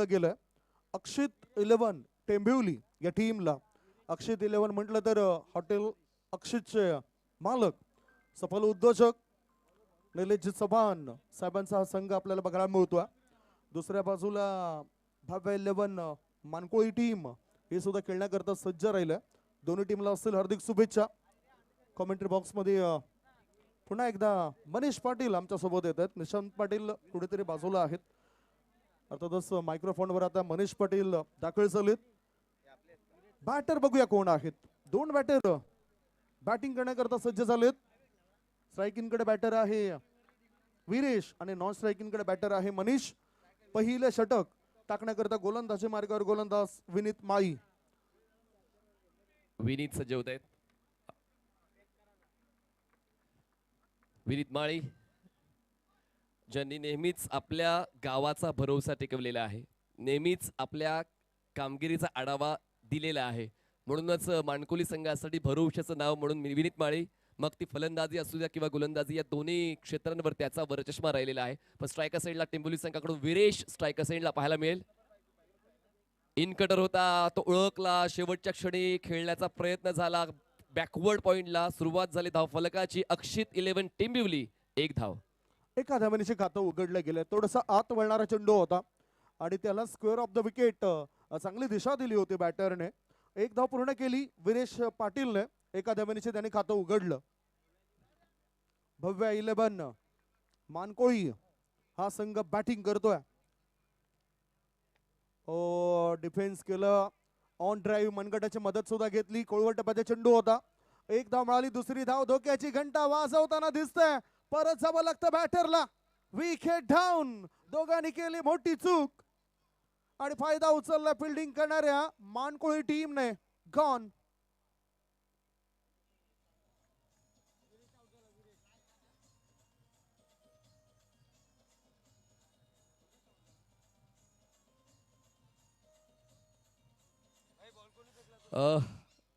गेलं अक्षित 11 टेंबिवली या टीमला. अक्षित 11 म्हटलं तर हॉटेल अक्षितचे मालक सफल उद्योजक निलेश चव्हाण साहेबांचा हा संघ आपल्याला बघायला मिळतोय. दुसऱ्या बाजूला भव्य 11 मानकोळी टीम हे सुद्धा खेळण्याकरता सज्ज राहिलं. दोन्ही टीमला असतील हार्दिक शुभेच्छा. कॉमेंट्री बॉक्समध्ये पुन्हा एकदा मनीष पाटील आमच्या सोबत येत आहेत. निशांत पाटील कुठेतरी बाजूला आहेत. अर्थातच मायक्रोफोनवर आता मनीष पाटील दाखल झालेत. बॅटर बघूया कोण आहेत. दोन बॅटर बॅटिंग करण्याकरता सज्ज झालेत. स्ट्रायकिंग कडे बॅटर आहे वीरेश आणि नॉन स्ट्रायकिंग कडे बॅटर आहे मनीष. पहिले षटक टाकण्याकरता गोलंदाजी मार्गावर गोलंदाज विनीत माळी. विनीत सज्ज होत आहेत. विनीत माळी ज्यांनी नेहमीच आपल्या गावाचा भरोसा टिकवलेला आहे, नेहमीच आपल्या कामगिरीचा आढावा दिलेला आहे. म्हणूनच मानकोली संघासाठी भरोशाचं नाव म्हणून विनीत माळी, मग ती फलंदाजी असू द्या किंवा गोलंदाजी, या दोन्ही क्षेत्रांवर त्याचा वरचष्मा राहिलेला आहे. पण स्ट्रायकर साईडला टेंबोली संघाकडून वीरेश स्ट्रायकर साईडला पाहायला मिळेल. इन कटर होता तो ओळखला, शेवटच्या क्षणी खेळण्याचा प्रयत्न झाला, बॅकवर्ड पॉइंटला सुरुवात झाली धावफलकाची. अक्षित 11 टेंबिवली 1 धाव. एका धावनीचे खातं उघडलं गेलं. थोडासा आत वळणारा चेंडू होता आणि त्याला स्क्वेअर ऑफ द विकेट चांगली दिशा दिली होती बॅटरने. 1 धाव पूर्ण केली वीरेश पाटीलने. एका धावनीचे त्याने खातं उघडलं. भव्य 11 मानकोळी हा संघ बॅटिंग करतोय. डिफेन्स केलं, ऑन ड्राईव्ह मनगटाची मदत सुद्धा घेतली. कोळवट टप्प्याचा चेंडू होता. 1 धाव मिळाली. दुसरी धाव धोक्याची घंटा वाजवताना दिसतंय. परत जावं लागतं बॅटरला. Wicket down. दोघांनी केली मोठी चूक आणि फायदा उचलला फिल्डिंग करणाऱ्या मानकोळी टीमने. गॉन.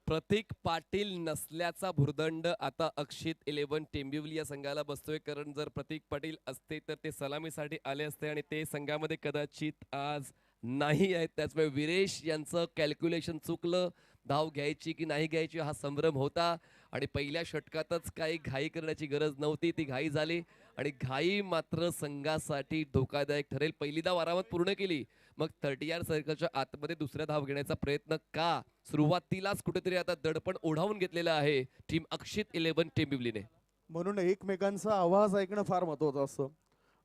प्रतीक पाटील नसल्याचा भुर्दंड आता अक्षित 11 टेंबिवली या संघाला बसतोय. कारण जर प्रतीक पाटील असते तर ते सलामीसाठी आले असते आणि ते संघामध्ये कदाचित आज नाही आहेत. त्याचमुळे वीरेश यांचं कॅल्क्युलेशन चुकलं. धाव घ्यायची की नाही घ्यायची हा संभ्रम होता आणि पहिल्या षटकातच काही घाई करण्याची गरज नव्हती. ती घाई झाली आणि घाई मात्र संघासाठी धोकादायक ठरेल. पहिली धाव आरामात पूर्ण केली, मग 30 सर्कलच्या आतमध्ये दुसऱ्या धाव घेण्याचा प्रयत्न का? सुरुवातीलाच कुठेतरी आता दडपण ओढावून घेतलेलं आहे टीम अक्षित 11 टेंबिवलीने. म्हणून एकमेकांचा आवाज ऐकणं फार महत्वाचं असतं.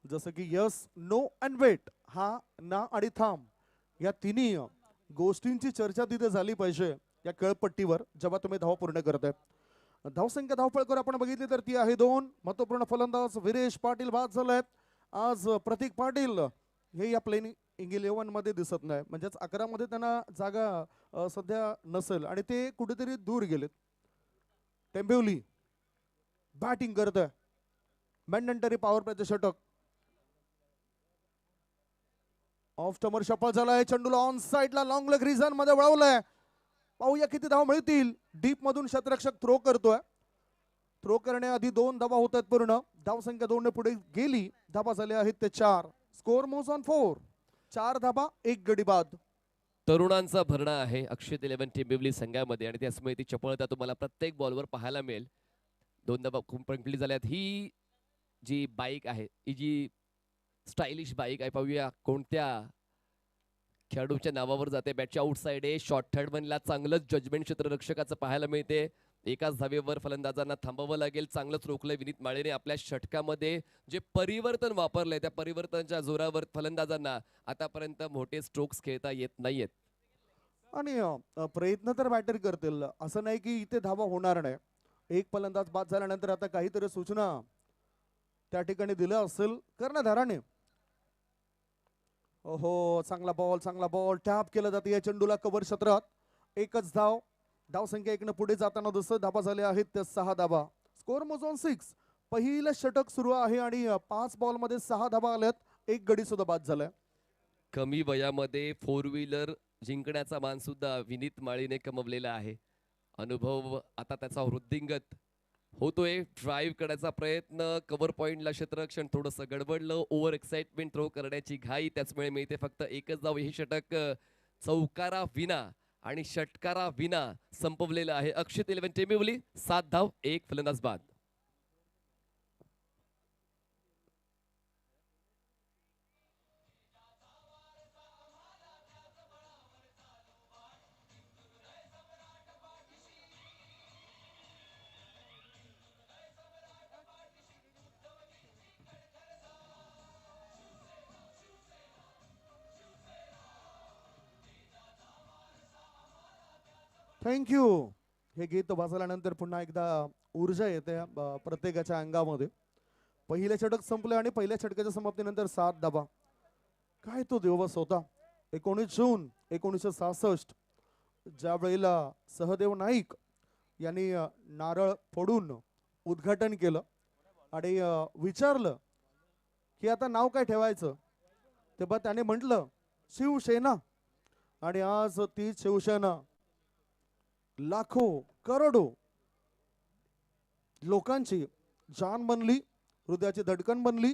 जसं की यस, नो अँड वेट, हा, ना आणि थांब, या तिन्ही गोष्टींची चर्चा तिथे झाली पाहिजे या खेळपट्टीवर जेव्हा तुम्ही धाव पूर्ण करताय. धावसंख्या धावफळकर आपण बघितली तर ती आहे 2. महत्वपूर्ण फलंदाज वीरेश पाटील बाद झालेत. आज प्रतीक पाटील हे या प्लेइंग 11 मध्ये दिसत नाही. म्हणजेच 11 मध्ये त्यांना जागा सध्या नसेल आणि ते कुठेतरी दूर गेलेत. टेंबिवली बॅटिंग करत आहे. मॅन्डेटरी पॉवर प्लेचं षटक. ऑफ स्टमर शफल झालाय. चेंडूला ऑन साइडला लॉंग लेग रिझन मध्ये वळवलंय. पाहूया किती धाव मिळतील. डीप मधून शतरक्षक थ्रो करतोय. थ्रो करण्याआधी 2 धावा होत आहेत पूर्ण. धावसंख्या 2 ने पुढे गेली. धावा झाल्या आहेत ते 4. Score moves on 4. 4 धावा 1 गडी बाद. तरुणांचा भरणा आहे अक्षित 11 टेंबिवली संघामध्ये आणि त्यामुळे ती चपळता तुम्हाला प्रत्येक बॉलवर पाहायला मिळेल. 2 धावा कंप्लीट झाल्यात. ही जी बाईक आहे, ही जी स्टायलिश बाईक आहे, पाहूया कोणत्या खेळाडूच्या नावावर जाते. बॅटच्या आउटसाइड आहे. शॉर्ट थर्ड बनला. चांगलंच जजमेंट क्षेत्ररक्षकाचं पाहायला मिळते. एकाच धावेवर फलंदाजांना थांबावं लागेल. चांगलंच रोखलंय विनीत माळीने. आपल्या षटकामध्ये जे परिवर्तन वापरलंय त्या परिवर्तनाच्या जोरावर फलंदाजांना आतापर्यंत मोठे स्ट्रोक्स खेळता येत नाहीयेत. आणि प्रयत्न तर बॅटर करतील. असं नाही की इथे धावा होणार नाही. एक फलंदाज बाद झाल्यानंतर आता काहीतरी सूचना त्या ठिकाणी दिलं असेल कर्णधाराने. ओहो, चांगला बॉल टॅप केला जाते या चेंडूला कव्हर क्षेत्रात. एकच धाव. धावसंख्या 1 पुढे जाताना दिसत. धावा झाल्या आहेत त्या 6 धावा. स्कोर मोज ऑन 6. पहिलं षटक सुरू आहे आणि 5 बॉलमध्ये 6 धावा आल्यात. 1 गडी सुद्धा बाद झालाय. कमी वयामध्ये 4 व्हीलर जिंकण्याचा मान सुद्धा विनीत माळीने कमवलेला आहे. अनुभव आता त्याचा वृद्धिंगत होतोय ड्राईव्ह करण्याचा प्रयत्न, कव्हर पॉइंटला क्षेत्ररक्षण थोडंसं गडबडलं, ओव्हर एक्साइटमेंट थ्रो करण्याची घाई, त्याचमुळे मिळते फक्त एकच धाव. हे षटक चौकारा विना आणि षटकारा विना संपवलेलं आहे. अक्षित 11 टेंबिवली 7 धाव, 1 फलंदाज बाद. थँक्यू. हे गीत वाजल्यानंतर पुन्हा एकदा ऊर्जा येते प्रत्येकाच्या अंगामध्ये. पहिले षटक संपले आणि पहिल्या षटकाच्या समाप्तीनंतर 7 धावा. काय तो दिवस होता. 19 जून 1966, ज्या वेळेला सहदेव नाईक यांनी नारळ फोडून उद्घाटन केलं आणि विचारलं की आता नाव काय ठेवायचं, तेव्हा त्याने म्हटलं शिवसेना. आणि आज ती शिवसेना लाखो करोडो लोकांची जान बनली, हृदयाची धडकन बनली.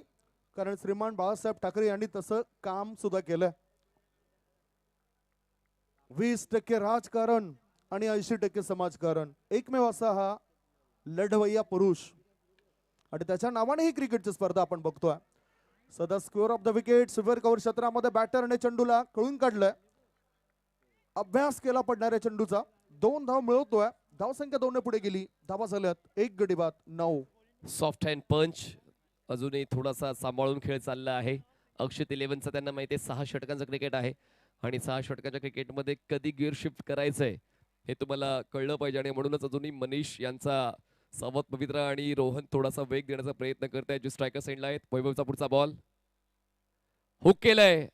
कारण श्रीमान बाळासाहेब ठाकरे यांनी तसं काम सुद्धा केलं. 20% राजकारण आणि 80% समाजकारण, एकमेव असा हा लढवय्या पुरुष. आणि त्याच्या नावाने ही क्रिकेटची स्पर्धा आपण बघतोय. सध्या square of the wicket silver cover क्षेत्रामध्ये बॅटरने चेंडूला कळून काढलंय. अभ्यास केला पडणाऱ्या चेंडूचा. 2 धाव मिळवतोय. धावसंख्या 2 ने पुढे गेली. धावा झाल्यात 1 गडी बाद 9. सॉफ्ट हँड पंच अजूनही थोडासा सांभाळून खेळ चालला आहे. अक्षित 11चा त्यांना माहिती आहे 6 षटकांचं क्रिकेट आहे आणि 6 षटकांच्या क्रिकेटमध्ये कधी गिअर शिफ्ट करायचंय हे तुम्हाला कळलं पाहिजे. आणि म्हणूनच अजूनही मनीष यांचा सावध पवित्र आणि रोहन थोडासा वेग देण्याचा प्रयत्न करत आहे. जे स्ट्रायकर साईडला आहेत. वैभवचा पुढचा बॉल हुक केलाय,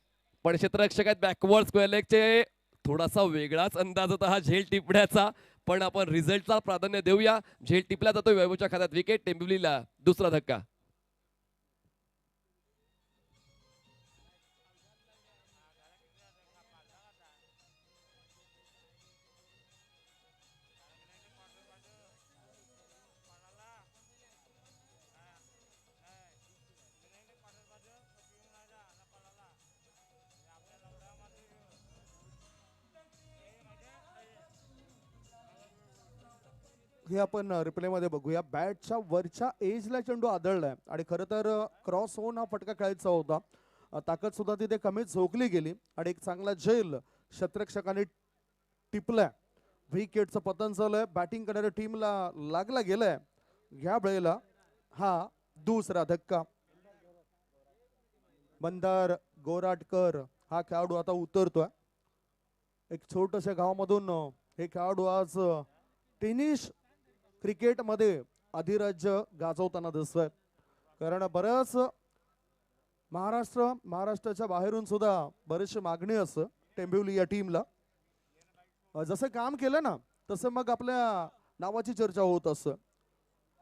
पण क्षेत्ररक्षक आहेत बॅकवर्ड स्क्वेअर लेगचे. थोडासा वेगळाच अंदाज होता हा झेल टिपण्याचा, पण आपण रिझल्टला प्राधान्य देऊया. झेल टिपला जातोय, वैभवच्या खात्यात विकेट. टेंबिवलीला दुसरा धक्का. हे आपण रिप्ले मध्ये बघूया. बॅटच्या वरच्या एजला चेंडू आदळलाय आणि खरं तर क्रॉस होऊन हा फटका खेळायचा होता. ताकद सुद्धा तिथे कमीच झोकली गेली आणि एक चांगला झेल क्षेत्ररक्षकाने टिपलाय. विकेटचं पतन झालंय. बॅटिंग करणाऱ्या टीमला लागला गेलाय. या वेळेला हा दुसरा धक्का. मंदार गोराटकर हा खेळाडू आता उतरतोय. एक छोट्याशा गावामधून हे खेळाडू आज टेनिस क्रिकेटमध्ये अधिराज्य गाजवताना दिसतोय. कारण बरंच महाराष्ट्राच्या बाहेरून सुद्धा बरीचशी मागणी असतं टेंबिवली या टीमला. जसं काम केलं ना तसं मग आपल्या नावाची चर्चा होत असतं.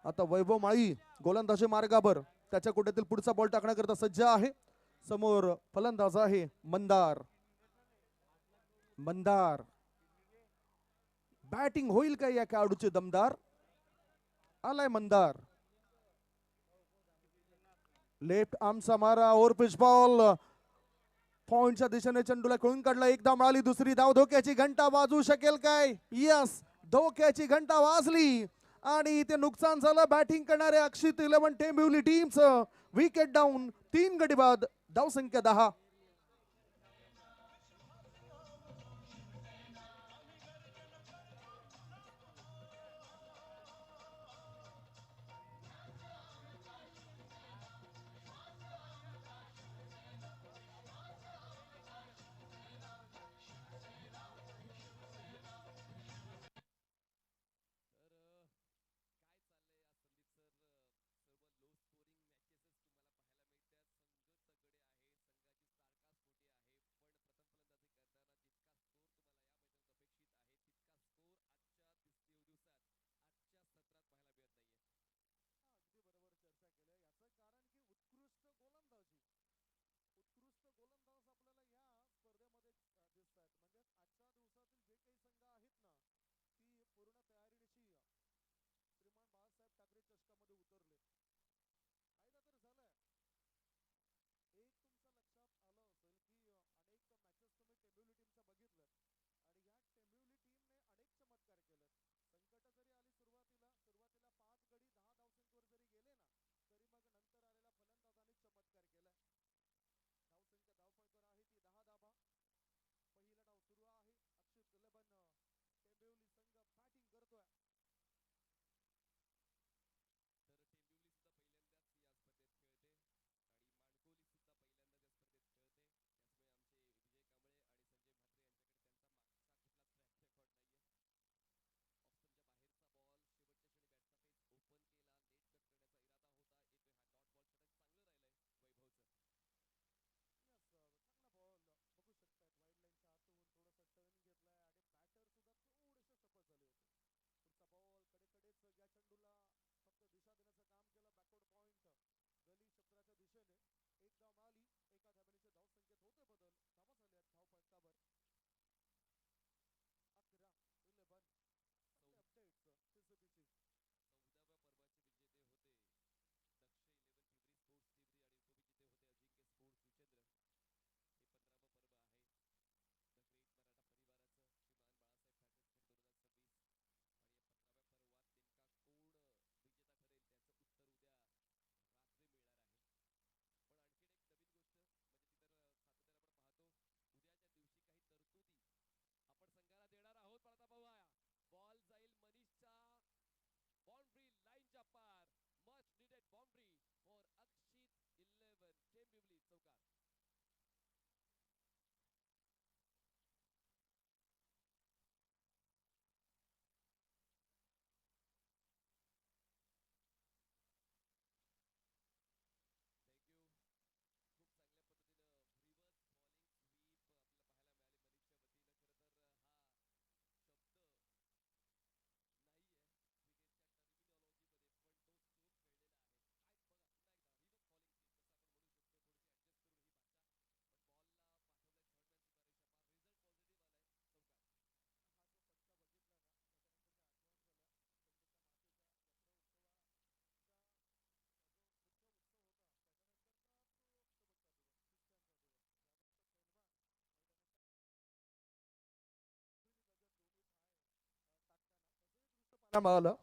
आता वैभव माळी गोलंदाजी मार्गावर त्याच्या कुठेतील पुढचा बॉल टाकण्याकरता सज्ज आहे. समोर फलंदाज आहे मंदार. मंदार बॅटिंग होईल का या खेळाडूची दमदार. आलाय मंदार. लेफ्ट आर्मचा मारा, ओव्हर पिच बॉल. पॉइंटच्या दिशेने चेंडूला खेळून काढला. एक धाव मिळाली. दुसरी धाव. धोक्याची घंटा वाजू शकेल काय. यस, धोक्याची घंटा वाजली आणि इथे नुकसान झालं बॅटिंग करणारे अक्षित 11 टेंबिवली टीमचं. विकेट डाऊन, 3 गडी बाद, धावसंख्या 10. उतरले. फायदा तर झालाय. एक तुमच्या लक्षात आलं असेल की अनेक मॅचेस तुम्ही टेंबिवली टीमचा बघितलं आणि ह्या टेंबिवली टीमने अनेक चमत्कार केलेत. संकट जरी आली सुरुवातीला 5 गडी 10 धावसंख्येवर जरी गेले ना तरी मग नंतर आलेल्या फलंदाजांनी चमत्कार केलाय. धावसंख्या धावफळकर आहे ती 10 धाबा. पहिला डाव सुरू आहे. अक्षित 11 टेंबिवली संघ बॅटिंग करतोय. तर टेंबिवली सुद्धा पहिल्यांदाच या स्पर्धेत खेळते आणि माणकोली सुद्धा पहिल्यांदाच या स्पर्धेत खेळते. त्याचमुळे आमचे विजय कांबळे आणि संजय म्हात्रे यांच्याकडे त्यांचा मागचा कुठलाच ट्रॅक रेकॉर्ड नाहीये. ऑफस्टमच्या बाहेरचा बॉल शेवटच्या क्षणी बॅटचा फेस ओपन केला, लेट कट करण्याचा इरादा होता. येतोय हा डॉट बॉल, षटक चांगलं राहिलंय वैभवचं. यस, चांगला बॉल बघू शकतात. वाईड लाईनच्या आतून थोडासा टर्न घेतलाय आणि बॅटर सुद्धा थोडेसे सफल झाले होते. पुढचा बॉल कडेकडेच या चेंडूला फक्त दिशा देण्याचं काम केलं. बॅकवर्ड पॉइंट गली क्षेत्राच्या दिशेने एक धाव मिळाली. एका धाबेच्या धावसंख्येत होते बदल. धावा झाल्यात धावफलकावर 11-11. चांगले अपडेट्स TCBची. 14व्या पर्वाचे विजेते होते दक्ष 11 पिंपरी स्पोर्ट्स पिंपरी आणि उपविजेते होते अजिंक्य स्पोर्ट्स जुचेंद्र. हे 15वं पर्व आहे द ग्रेट मराठा परिवाराचं. श्रीमान बाळासाहेब ठाकरे ट्रॉफी 2026 आणि या 15व्या पर्वात नेमका कोण विजेता ठरेल त्याचं उत्तर उद्या रात्री मिळणार आहे. पण आणखीन एक नवीन गोष्ट म्हणजे ती तर सातत्याने आपण पाहतो, उद्याच्या दिवशी काही तरतुदी आपण संघाला देणार आहोत. पण आता पाहूया, बॉल जाईल मनीषच्या बाउंड्री लाईनच्या पार. मच नीडेड बाउंड्री फॉर अक्षित 11 टेंबिवली चौकार. थँक्यू. खूप चांगल्या पद्धतीनं रिव्हर्स बॉलिंग स्वीप आपल्याला पाहायला मिळाली मनीषच्या वतीनं. खरं तर हा शब्द नाहीये क्रिकेटच्या टर्मिनॉलॉजीमध्ये, पण तो स्ट्रोक खेळलेला आहे. काय बघा पुन्हा एकदा रिव्हर्स बॉलिंग स्वीप जसं आपण म्हणू शकतो, थोडीशी ऍडजस्ट करून ही भाषा, पण बॉलला पाठवलाय थर्ड मॅन सीमारेषा पार. रिझल्ट पॉझिटिव्ह आलाय चौकार. हा जो फटका बघितला ना त्याच्यानंतर मी आठवण झालं खंडोबा मातेच्या जत्रा उत्सवाचा जो मुख्य उत्सव होता त्याच्यानंतरचा तो शेवटचा दिवस ख्रिश्चनचा दिवस ज्यावेळेस तो मैदानाच्या लगत दोन्ही पाय टाकताना तसं एक दृश्य पाहायला मिळालं.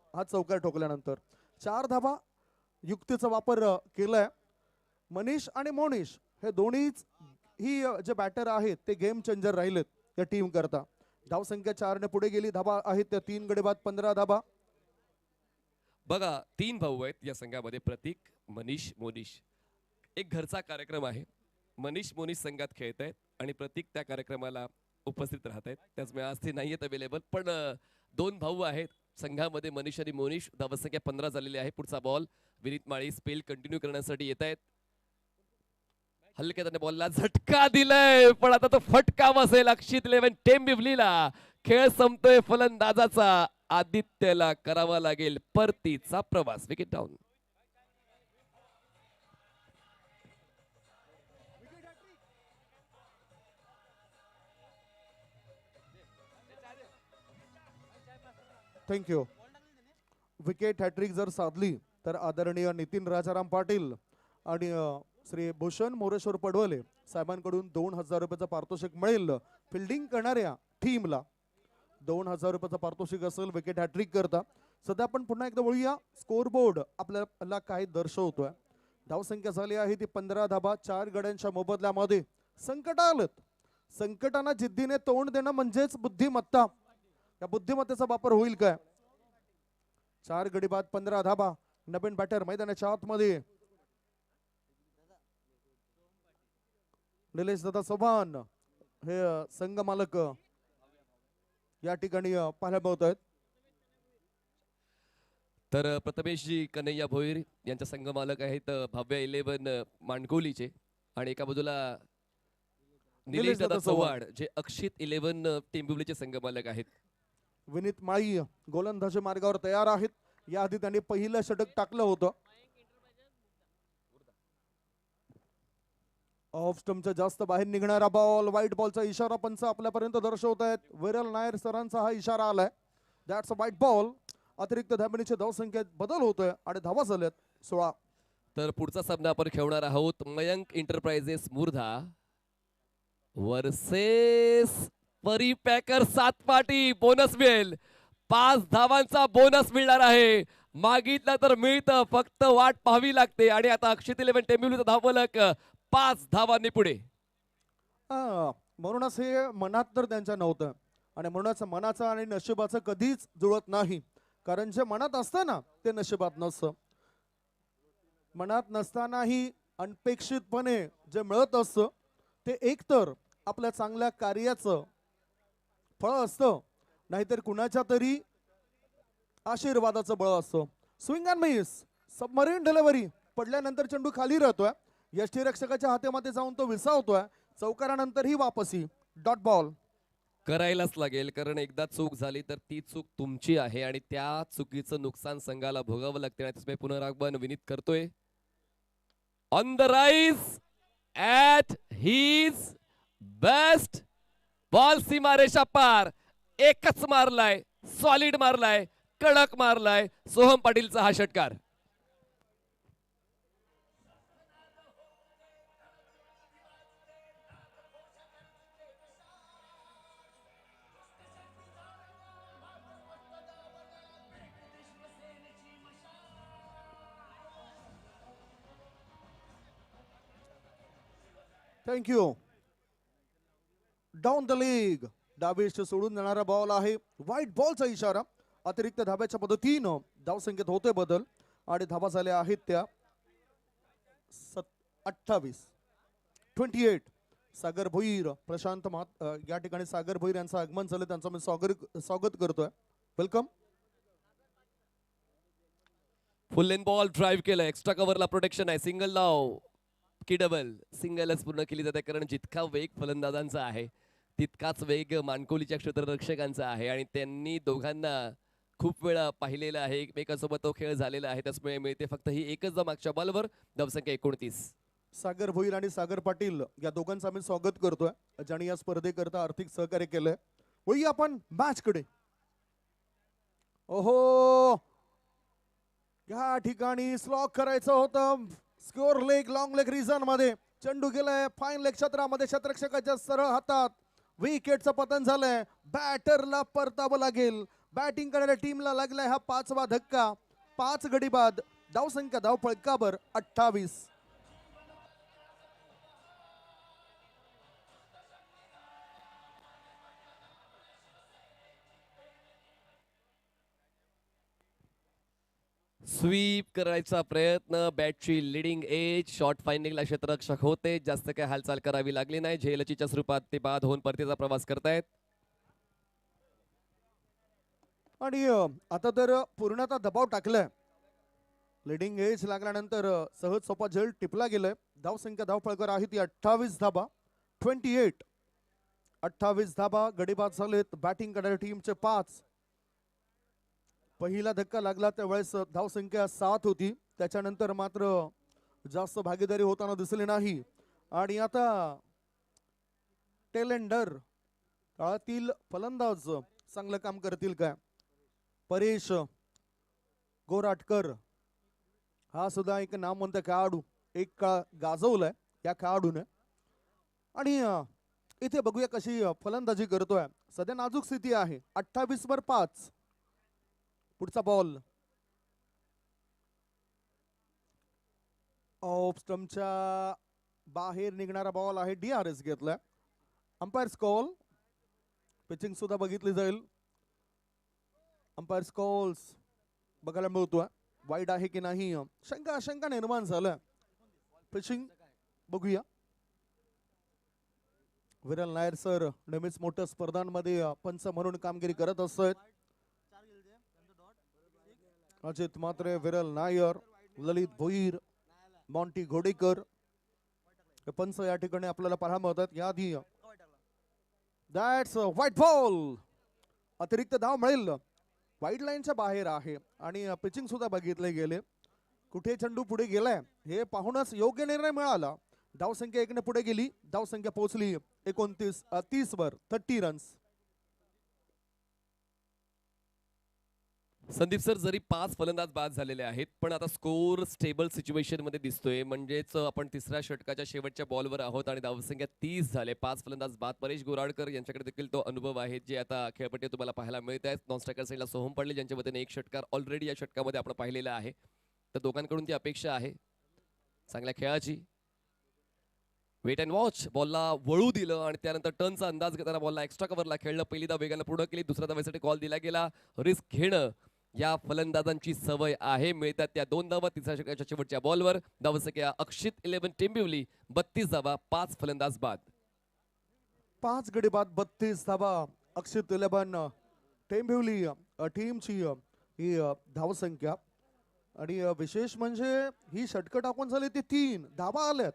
हा चौकार ठोकल्यानंतर 4 धाबा युक्तीचा वापर केलाय. मनीष आणि मोनिश हे दोन्हीच ही जे बॅटर आहेत ते गेम चेंजर राहिलेत या टीम करता. धावसंख्या 4 ने पुढे गेली. धाबा आहेत त्या 3 गडी बाद 15 धाबा. बघा 3 भाऊ आहेत या संघामध्ये, प्रतीक, मनीष, मोनिश. एक घरचा कार्यक्रम आहे. मनीष मोनिश संघात खेळत आहेत आणि प्रतीक त्या कार्यक्रमाला उपस्थित राहत आहेत. त्याचमुळे आज ते नाही आहेत अवेलेबल. पण 2 भाऊ आहेत संघामध्ये, मनीष आणि मोनिश. धावसंख्या 15 झालेली आहे. पुढचा बॉल विनीत माळी स्पेल कंटिन्यू करण्यासाठी येत आहेत. हलक्या त्याने बॉलला झटका दिलाय, पण आता तो फटका बसेल अक्षित 11 टेंबिवलीला. खेळ संपतोय फलंदाजाचा. आदित्यला करावा लागेल परतीचा प्रवास. Wicket down. Thank you. Wicket hattrick जर साधली तर आदरणीय नितीन राजाराम पाटील आणि श्री भूषण मोरेश्वर पडवले साहेबांकडून 2000 रुपयाचं पारितोषिक मिळेल. फिल्डिंग करणाऱ्या टीमला 2000 रुपयाचं पारितोषिक असेल विकेट हॅट्रिक करता. सध्या आपण पुन्हा एकदा वळूया. स्कोरबोर्ड आपल्याला काय दर्शवतोय. धावसंख्या झाली आहे ती 15 धाबा. 4 गड्यांच्या मोबदल्यामध्ये संकट आलं. संकटांना जिद्दीने तोंड देणं म्हणजेच बुद्धिमत्ता. या बुद्धिमत्तेचा वापर होईल काय. 4 गडी बाद 15 धाबा. नवीन बॅटर मैदानाच्या आतमध्ये निलेश दादा चव्हाण हे संघ मालक या ठिकाणी पाहायला मिळत आहेत. तर प्रथमेशजी कन्हैया भोईर यांचा संघ मालक आहेत भव्य 11 मांडकोलीचे. आणि एका बाजूला निलेश दादा चव्हाण जे अक्षित 11 टेंबिवलीचे संघ मालक आहेत. विनीत माळी गोलंदाजी मार्गावर तयार आहेत. याआधी त्यांनी पहिलं षटक टाकलं होतं. ऑफ स्टंपच्या जास्त बाहेर निघणारा बॉल. व्हाईट बॉलचा इशारा पंच आपल्यापर्यंत दर्शवत आहेत. विरल नायर सरांचा हा इशारा आलाय. That's a white ball. अतिरिक्त धाबणीच्या धावसंख्येत बदल होतोय आणि धावा झाल्यात 16. तर पुढचा सामना आपण खेळणार आहोत मयंक इंटरप्राइजेस मुर्धा वर्सेस परी पॅकर सातपाटी. बोनस मिळेल, 5 धावांचा बोनस मिळणार आहे. मागितलं तर मिळतं, फक्त वाट पाहावी लागते. आणि आता अक्षित 11 टेंबिवलीचा धावफलक 5 धावांनी पुढे. म्हणूनच हे मनात तर त्यांच्या नव्हतं आणि म्हणूनच मनाचं आणि नशिबाचं कधीच जुळत नाही. कारण जे मनात असतं ना ते नशिबात नसतं. मनात नसतानाही अनपेक्षितपणे जे मिळत असतं ते एकतर आपल्या चांगल्या कार्याचं फळ असतं, नाहीतर कुणाच्या तरी आशीर्वादाचं बळ असतं. Swing and miss, submarine delivery. पडल्यानंतर चेंडू खाली राहतोय, यष्टीरक्षकाच्या हातामध्ये जाऊन तो विसावतोय. चौकारानंतर ही वापसी, डॉट बॉल. करायलाच लागेल, कारण एकदा चूक झाली तर ती चूक तुमची आहे आणि त्या चुकीचं नुकसान संघाला भोगावं लागते. आणि त्यामुळे पुनरागमन विनीत करतोय. On the rise at his best. Ball सीमारेषा पार. एकच मारलाय, सॉलिड मारलाय, कडक मारलाय. सोहम पाटीलचा हा षटकार. थँक्यू. Down the leg. डावीस सोडून देणारा बॉल आहे. व्हाईट बॉलचा इशारा. अतिरिक्त धाब्याच्या पद्धतीनं धावसंख्येत होते बदल आणि धावा झाल्या आहेत त्या 28. सागर भोईर, प्रशांत या ठिकाणी सागर भोईर यांचं आगमन झालं, त्यांचं मी स्वागत करतोय. वेलकम. फुल लेन बॉल ड्राईव्ह केलं, एक्स्ट्रा कव्हरला प्रोटेक्शन आहे. सिंगल लाव की डबल. सिंगलच पूर्ण केली जाते, कारण जितका वेग फलंदाजांचा आहे तितकाच वेग मानकोलीच्या क्षेत्ररक्षकांचा आहे. आणि त्यांनी दोघांना खूप वेळा पाहिलेलं आहे, एकमेकांसोबत तो खेळ झालेला आहे. त्यामुळे मिळते फक्त ही एकच धाव मागच्या बॉलवर. धावसंख्या 29. सागर भोईर आणि सागर पाटील या दोघांचं आम्ही स्वागत करतोय, ज्यांनी या स्पर्धेकरता आर्थिक सहकार्य केलंय. वही आपण मॅच कडे. ओहो, या ठिकाणी स्लॉक करायचं होतं. Score leg, long leg reason मध्ये चेंडू गेलाय फाईन लेग क्षेत्रामध्ये, क्षेत्ररक्षकाच्या सरळ हातात. विकेटचं पतन झालंय. बॅटरला परतावं लागेल. बॅटिंग करणाऱ्या टीमला लागलाय हा 5वा धक्का. 5 गडी बाद. धावसंख्या धावफलकावर 28. स्वीप करायचा प्रयत्न. बॅटची लिडिंग एज. शॉर्ट फाइंडिंगला क्षेत्ररक्षक होते. जास्त काय हालचाल करावी लागली नाही. झेलचीच्या स्वरूपात ते बाद होऊन परतीचा प्रवास करतायत. आणि आता तर पूर्णतः दबाव टाकलाय. लिडिंग एज लागल्यानंतर सहज सोपा झेल टिपला गेलाय. धावसंख्या धावफलकावर आहे ती 28 धाबा. 28 धाबा गडीबाद झालेत. बॅटिंग करणाऱ्या टीमचे 5. पहिला धक्का लागला त्यावेळेस धावसंख्या 7 होती. त्याच्यानंतर मात्र जास्त भागीदारी होताना दिसली नाही. आणि आता टेलेंडर काळातील फलंदाज चांगलं काम करतील काय? परेश गोराटकर हा सुद्धा एक नामवंत खेळाडू, एक काळ गाजवलाय या खेळाडूने. आणि इथे बघूया कशी फलंदाजी करतोय. सध्या नाजूक स्थिती आहे. 28 वर 5. पुढचा बॉल ऑफ स्टंपच्या बाहेर निघणारा बॉल आहे. DRS घेतलाय. Umpires call. पिचिंग सुद्धा बघितली जाईल. अंपायर्स कॉल्स बघायला मिळतोय. वाईड आहे की नाही शंका निर्माण झालं. पिचिंग बघूया. विरल नायर सर नेहमीच मोठ्या स्पर्धांमध्ये पंच म्हणून कामगिरी करत असतात. अजित म्हात्रे, विरल नायर, ललित भोईर, मॉन्टी घोडेकर हे पंच या ठिकाणी आपल्याला पाहायला मिळतात. याआधी दॅट्स व्हाईट बॉल. अतिरिक्त धाव मिळेल. वाईड लाईनच्या बाहेर आहे आणि पिचिंग सुद्धा बघितले गेले. कुठे चेंडू पुढे गेलाय हे पाहूनच योग्य निर्णय मिळाला. धावसंख्या 1 ने पुढे गेली. धावसंख्या पोहोचली 30 वर. 30 रन्स. संदीप सर, जरी 5 फलंदाज बाद झालेले आहेत, पण आता स्कोर स्टेबल सिच्युएशन मध्ये दिसतोय. म्हणजेच आपण तिसऱ्या षटकाच्या शेवटच्या बॉलवर आहोत आणि धावसंख्या 30 झाले. 5 फलंदाज बाद. परेश गोराडकर यांच्याकडे देखील तो अनुभव आहे, जे आता खेळपट्टी तुम्हाला पाहायला मिळत आहेत. नॉन स्ट्रायकर साईडला सोहम पाटील, ज्यांच्या वतीने एक षटकार ऑलरेडी या षटकामध्ये आपण पाहिलेला आहे. तर दोघांकडून ती अपेक्षा आहे चांगल्या खेळाची. Weight and watch. बॉलला वळू दिलं आणि त्यानंतर टर्नचा अंदाज घेताना बॉलला एक्स्ट्रा कव्हरला खेळलं. पहिली धाव वेगानं पुढे केली. दुसऱ्या धावेसाठी कॉल दिला गेला. रिस्क घेणं या फलंदाजांची सवय आहे. मिळतात त्या 2 धावा तिसऱ्या षटकाच्या शेवटच्या बॉलवर. धावसंख्या अक्षित 11 टेंबिवली 32 धावा, 5 फलंदाज बाद. 5 गडी बाद 32 धावा. अक्षित 11 टेंबिवली टीमची ही धावसंख्या. आणि विशेष म्हणजे ही षटकं टाकून झाली ती 3 धावा आल्यात.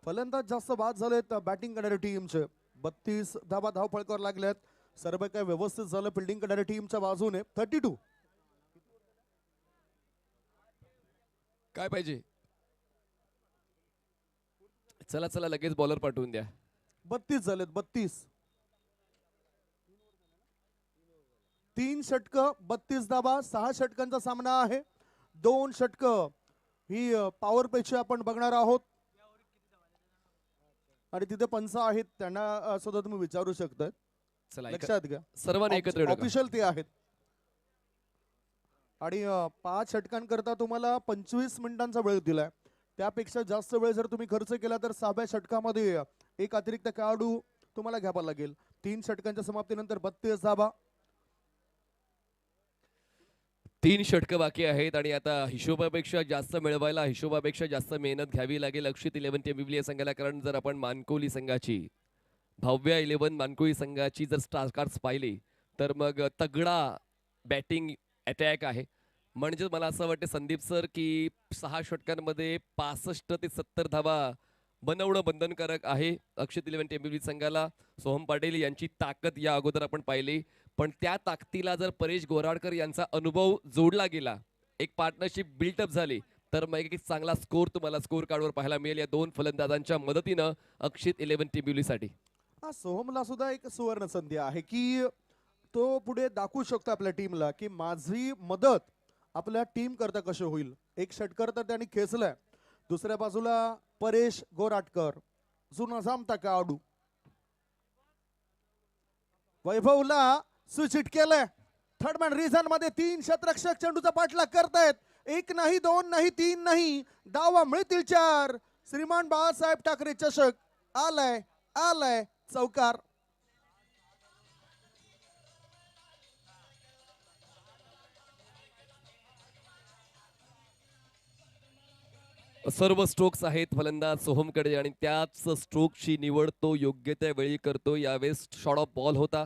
फलंदाज जास्त बाद झालेत बॅटिंग करणाऱ्या टीमचे. 32 धावा धावफळकावर लागल्यात. सर्व काही व्यवस्थित झालं फिल्डिंग करणाऱ्या टीमच्या बाजूने. 32 काय पाहिजे? चला चला लगेच बॉलर पाठवून द्या. 32 झालेत 32. 3 षटकं 32 धावा. 6 षटकांचा सामना आहे. 2 षटकं ही पॉवर पेची आपण बघणार आहोत. आणि तिथे पंच आहेत, त्यांना सुद्धा तुम्ही विचारू शकता. चला लक्षात घ्या, सर्वांनी एकत्र येऊ नका. ऑफिशियल ते आहेत. आणि 5 षटकांकरता तुम्हाला 25 मिनिटांचा वेळ दिलाय. त्यापेक्षा जास्त वेळ जर तुम्ही खर्च केला तर 6व्या षटकामध्ये एक अतिरिक्त खेळाडू तुम्हाला घ्यावा लागेल. 3 षटकांच्या समाप्तीनंतर 32 धावा. 3 षटकं बाकी आहेत आणि आता हिशोबापेक्षा जास्त मिळवायला हिशोबापेक्षा जास्त मेहनत घ्यावी लागेल अक्षित 11 टेंबिवली या संघाला. कारण जर आपण मानकोली संघाची भव्य 11 मानकोली संघाची जर स्टार कार्ड्स पाहिली तर मग तगडा बॅटिंग अटॅक आहे. म्हणजे मला असं वाटतं संदीप सर की 6 षटकांमध्ये 65 ते 70 धावा बनवणं बंधनकारक आहे अक्षित 11 टेंबिवली संघाला. सोहम पाटील यांची ताकद या अगोदर आपण पाहिली, पण त्या ताकदीला जर परेश गोराडकर यांचा अनुभव जोडला गेला, एक पार्टनरशिप बिल्टअप झाली, तर मग एक चांगला स्कोर तुम्हाला स्कोर कार्डवर पाहायला मिळेल या 2 फलंदाजांच्या मदतीनं अक्षित 11 टेंबिवलीसाठी. सोहमला सुद्धा एक सुवर्ण संधी आहे की तो पुढे दाखवू शकतो आपल्या टीमला की माझी मदत आपल्या टीम करता कशी होईल. एक षटकर तर त्यांनी खेचलाय. दुसऱ्या बाजूला परेश गोराटकर जुना जामता खेळाडू. वैभवला सूचित केलंय. थर्ड मॅन रिझन मध्ये 3 शतरक्षक चेंडूचा पाठलाग करतायत. 1 नाही 2 नाही 3 नाही, धावा मिळतील 4. श्रीमान बाळासाहेब ठाकरे चषक आलाय आलाय चौकार. सर्व स्ट्रोक्स आहेत फलंदाज सोहमकडे आणि त्याच स्ट्रोकची निवड तो योग्य त्या वेळी करतो. यावेळेस शॉर्ट ऑफ बॉल होता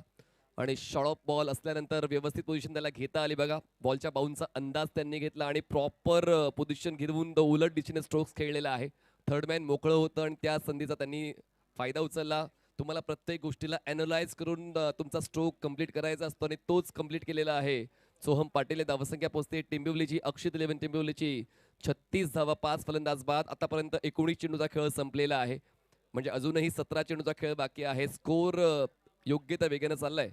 आणि शॉर्ट ऑफ बॉल असल्यानंतर व्यवस्थित पोझिशन त्याला घेता आली. बघा, बॉलच्या बाउन्सचा अंदाज त्यांनी घेतला आणि प्रॉपर पोझिशन घेऊन तो उलट दिशेने स्ट्रोक्स खेळलेला आहे. थर्ड मॅन मोकळं होतं आणि त्या संधीचा त्यांनी फायदा उचलला. तुम्हाला प्रत्येक गोष्टीला अॅनालाइज करून तुमचा स्ट्रोक कंप्लीट करायचा असतो आणि तोच कंप्लीट केलेला आहे. सोहम पाटील. धावसंख्या पोहोचते टेंबिवलीची अक्षित 11 टेंबिवलीची 36 धावा, 5 फलंदाज बाद. आतापर्यंत 19 चेंडूचा खेळ संपलेला आहे, म्हणजे अजूनही 17 चेंडूचा खेळ बाकी आहे. स्कोर योग्य त्या वेगाने चाललाय.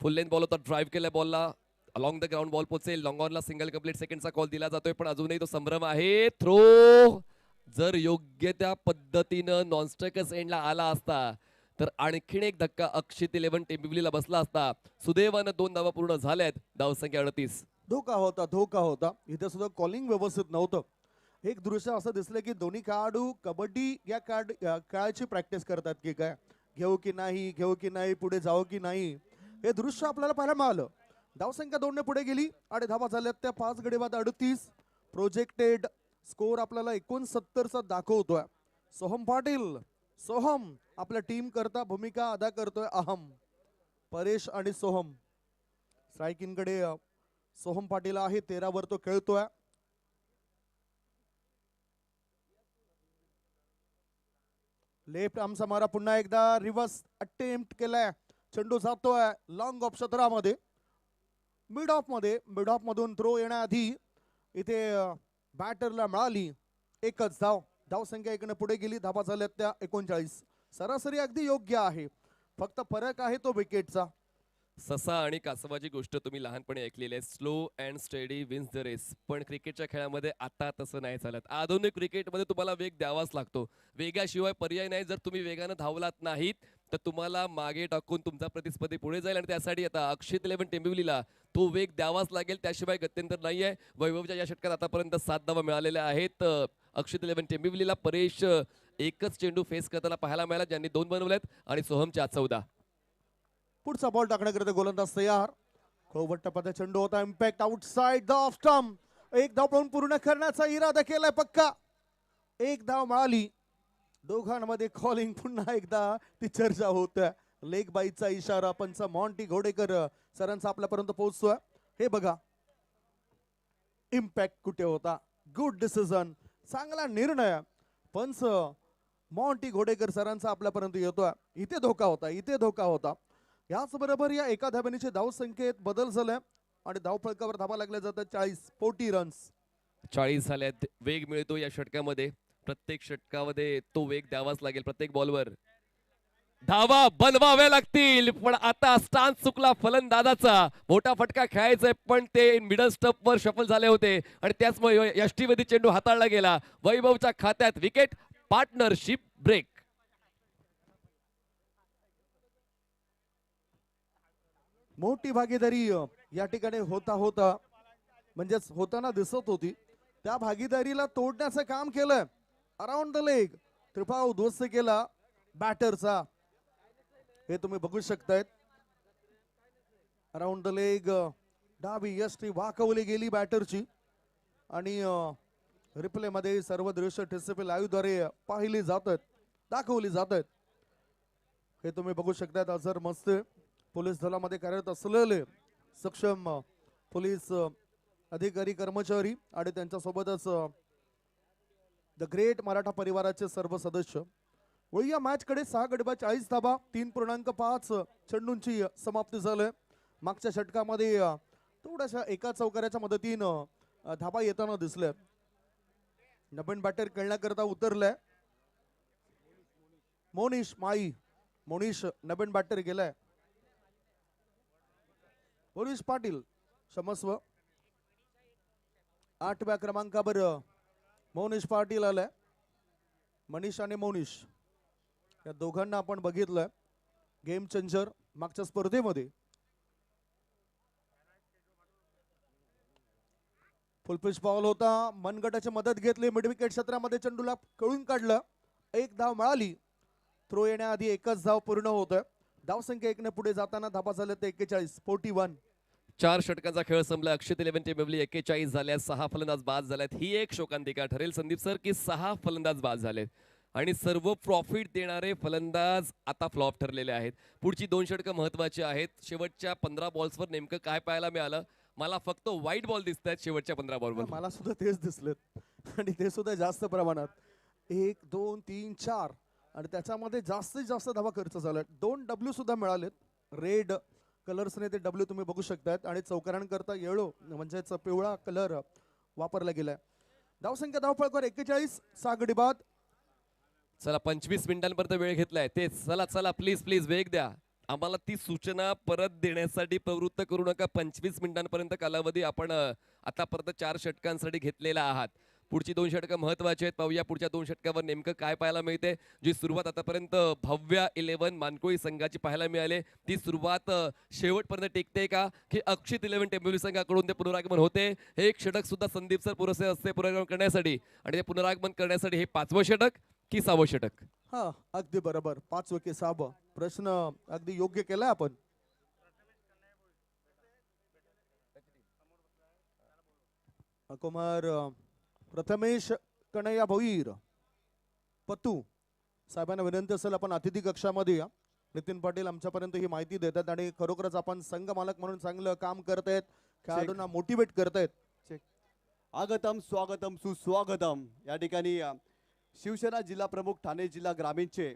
फुल लेंथ बॉल होता, ड्राईव्ह केलाय बॉलला, अलॉंग द ग्राउंड बॉल पोचेल. लॉंग ऑनला सिंगल कंप्लीट सेकंडचा कॉल दिला जातोय, पण अजूनही तो संभ्रम आहे. थ्रो जर योग्य त्या पद्धतीनं नॉनस्ट्रायकर्स एंडला आला असता तर आणखीन एक धक्का अक्षित 11 टेंबिवलीला बसला असता. सुदैवानं 2 धावा पूर्ण झाल्यात. धावसंख्या 38. धोका होता धोका होता. इथे सुद्धा कॉलिंग व्यवस्थित नव्हतं. एक दृश्य असं दिसलं की दोन्ही खेळाडू कबड्डी या खेळाची प्रॅक्टिस करतात की काय, घेऊ की नाही घेऊ की नाही, पुढे जाऊ की नाही, हे दृश्य आपल्याला पाहायला मिळालं. धावसंख्या 2 ने पुढे गेली आणि धावा झाल्यात त्या 5 गडी बाद 38. प्रोजेक्टेड स्कोर आपल्याला 69चा दाखवतोय. सोहम पाटील, सोहम आपल्या टीम करता भूमिका अदा करतोय अहम. परेश आणि सोहम. स्ट्रायकिंगकडे सोहम पाटील आहे, 13 वर तो खेळतोय. लेफ्ट आर्मचा मारा पुन्हा एकदा रिव्हर्स अटेम्प्ट केलाय. चेंडू जातोय लॉंग ऑफ क्षेत्रामध्ये, मिड ऑफ मध्ये. मिड ऑफ मधून थ्रो येण्याआधी इथे बॅटरला मिळाली एकच धाव. धावसंख्या 1 ने पुढे गेली. धावा झाल्यात त्या 39. सरासरी अगदी योग्य आहे, फक्त फरक आहे तो विकेटचा. ससा आणि कासवाची गोष्ट तुम्ही लहानपणी ऐकलेली आहे. Slow and steady wins the race. पण क्रिकेटच्या खेळामध्ये आता तसं नाही चालत. आधुनिक क्रिकेटमध्ये तुम्हाला वेग द्यावाच लागतो. वेगाशिवाय पर्याय नाही. जर तुम्ही वेगानं धावलात नाहीत तर तुम्हाला मागे टाकून तुमचा प्रतिस्पर्धी पुढे जाईल आणि त्यासाठी आता अक्षित 11 टेंबिवलीला तो वेग द्यावाच लागेल. त्याशिवाय गत्यंतर नाही आहे. वैभवच्या या षटकात आतापर्यंत 7 धावा मिळालेल्या आहेत. अक्षित 11 टेंबिवलीला. परेश एकच चेंडू फेस करताना पाहायला मिळाला, ज्यांनी 2 बनवलेत आणि सोहमच्या 14. पुढचा बॉल टाकण्याकरिता गोलंदाज तयार. खोवट टप्प्याचा चेंडू होता. Impact outside the off stump. एक धाव पळून पूर्ण करण्याचा इरादा केलाय पक्का. एक धाव मिळाली. दोघांमध्ये कॉलिंग पुन्हा एकदा ती चर्चा होत्या. लेग बाईचा इशारा पंच मॉन्टी घोडेकर सरांचा आपल्यापर्यंत पोहोचतोय. हे बघा, इम्पॅक्ट कुठे होता. गुड डिसिजन, चांगला निर्णय पंच मॉन्टी घोडेकर सरांचा आपल्यापर्यंत येतोय. इथे धोका होता, इथे धोका होता. याचबरोबर या एका धाब्याचे धाव संख्येत बदल झालाय आणि धाव फलकावर धावा लागल्या जातात 40 रन्स. 40 झाल्यात. वेग मिळतो या षटकामध्ये. प्रत्येक षटकामध्ये तो वेग द्यावाच लागेल. प्रत्येक बॉलवर धावा बनवाव्या लागतील. पण आता स्टान्स चुकला फलंदाजाचा. मोठा फटका खेळायचा पण ते मिडल स्टंप वर शफल झाले होते आणि त्याचमुळे यष्टीवेधी चेंडू हाताळला गेला. वैभवच्या खात्यात विकेट. Partnership break. मोठी भागीदारी या ठिकाणी होता म्हणजेच होताना दिसत होती. त्या भागीदारीला तोडण्याचं काम केलं. अराउंड द लेग त्रिफा उद्ध्वस्त केला बॅटरचा. हे तुम्ही बघू शकतायत. अराउंड द लेग डावी यष्टी वाकवली गेली बॅटरची आणि रिप्ले मध्ये सर्व दृश्य TCP लाईव्ह द्वारे पाहिली जात आहेत, दाखवली जात आहेत. हे तुम्ही बघू शकतायत. अझर मस्ते पोलीस दलामध्ये कार्यरत असलेले सक्षम पोलीस अधिकारी कर्मचारी आणि त्यांच्यासोबतच द ग्रेट मराठा परिवाराचे सर्व सदस्य. वळूया मॅच कडे. 6 गडी बाद 40 धाबा 3.5 चेंडूंची समाप्ती झाली. मागच्या षटकामध्ये थोड्याशा एका चौकाराच्या मदतीनं धाबा येताना दिसल्या. नवीन बॅटर खेळण्याकरता उतरलाय मोनिश माई. मोनिश नवीन बॅटर गेलाय. मोनिश पाटील क्षमस्व 8व्या क्रमांकावर मोनिश पाटील आलाय. मनीष आणि मोनिश या दोघांना आपण बघितलं गेम चेंजर मागच्या स्पर्धेमध्ये. फुलपिच बॉल होता. मनगटाची मदत घेतली. मिड विकेट क्षेत्रामध्ये चेंडूला कळून काढलं. एक धाव मिळाली. थ्रो येण्याआधी एकच धाव पूर्ण होतोय. धावसंख्या 1 ने पुढे जाताना धाबा झाल्या ते 41. 4 षटकांचा खेळ संपला. अक्षित 11 टेंबिवली 41 झाल्या. 6 फलंदाज बाद झाल्यात. ही एक शोकांतिका ठरेल संदीप सर की 6 फलंदाज बाद झालेत आणि सर्व प्रॉफिट देणारे फलंदाज आता फ्लॉप ठरलेले आहेत. पुढची 2 षटकं महत्वाची आहेत. शेवटच्या 15 बॉल्सवर नेमकं काय पाहायला मिळालं? मला फक्त व्हाईट बॉल दिसत आहेत शेवटच्या 15 बॉलवर. मला सुद्धा तेच दिसलेत आणि ते सुद्धा जास्त प्रमाणात. 1 2 3 4 आणि त्याच्यामध्ये जास्तीत जास्त धावा खर्च झाला. 2 डब्ल्यू सुद्धा मिळालेत. रेड कलर्सने ते डब्ल्यू तुम्ही बघू शकतायत आणि चौकारांकरता येळो म्हणजेच पिवळा कलर वापरला गेलाय. धावसंख्या धावफळकावर 41. 6 गडी बाद. चला 25 मिनिटांपर्यंत वेळ घेतलाय. ते चला प्लीज वेग द्या. आम्हाला ती सूचना परत देण्यासाठी प्रवृत्त करू नका. 25 मिनिटांपर्यंत कालावधी आपण आतापर्यंत 4 षटकांसाठी घेतलेला आहात. पुढची 2 षटकं महत्वाची आहेत. पाहूया पुढच्या 2 षटकावर नेमकं काय पाहायला मिळते. जी सुरुवात आतापर्यंत भव्य 11 मानकोळी संघाची पाहायला मिळाली. ती सुरुवात शेवटपर्यंत टिकते का की अक्षित 11 टेंबिवली संघाकडून ते पुनरागमन होते. हे एक षटक सुद्धा संदीप सर पुरेसे असते पुनरागमन करण्यासाठी आणि ते पुनरागमन करण्यासाठी हे 5वं षटक की 6वं षटक? हा अगदी बरोबर. 5वं की 6वं प्रश्न अगदी योग्य केलाय आपण. कुमार प्रथमेश कन्हैया भोईर पत्तू साहेबांना विनंती असेल आपण अतिथी कक्षामध्ये या. नितीन पाटील आमच्यापर्यंत ही माहिती देतात आणि खरोखरच आपण संघ मालक म्हणून चांगलं काम करतायत. खेळाडूंना मोटिवेट करतायत. आगतम स्वागतम सुस्वागतम. या ठिकाणी शिवसेना जिल्हा प्रमुख ठाणे जिल्हा ग्रामीणचे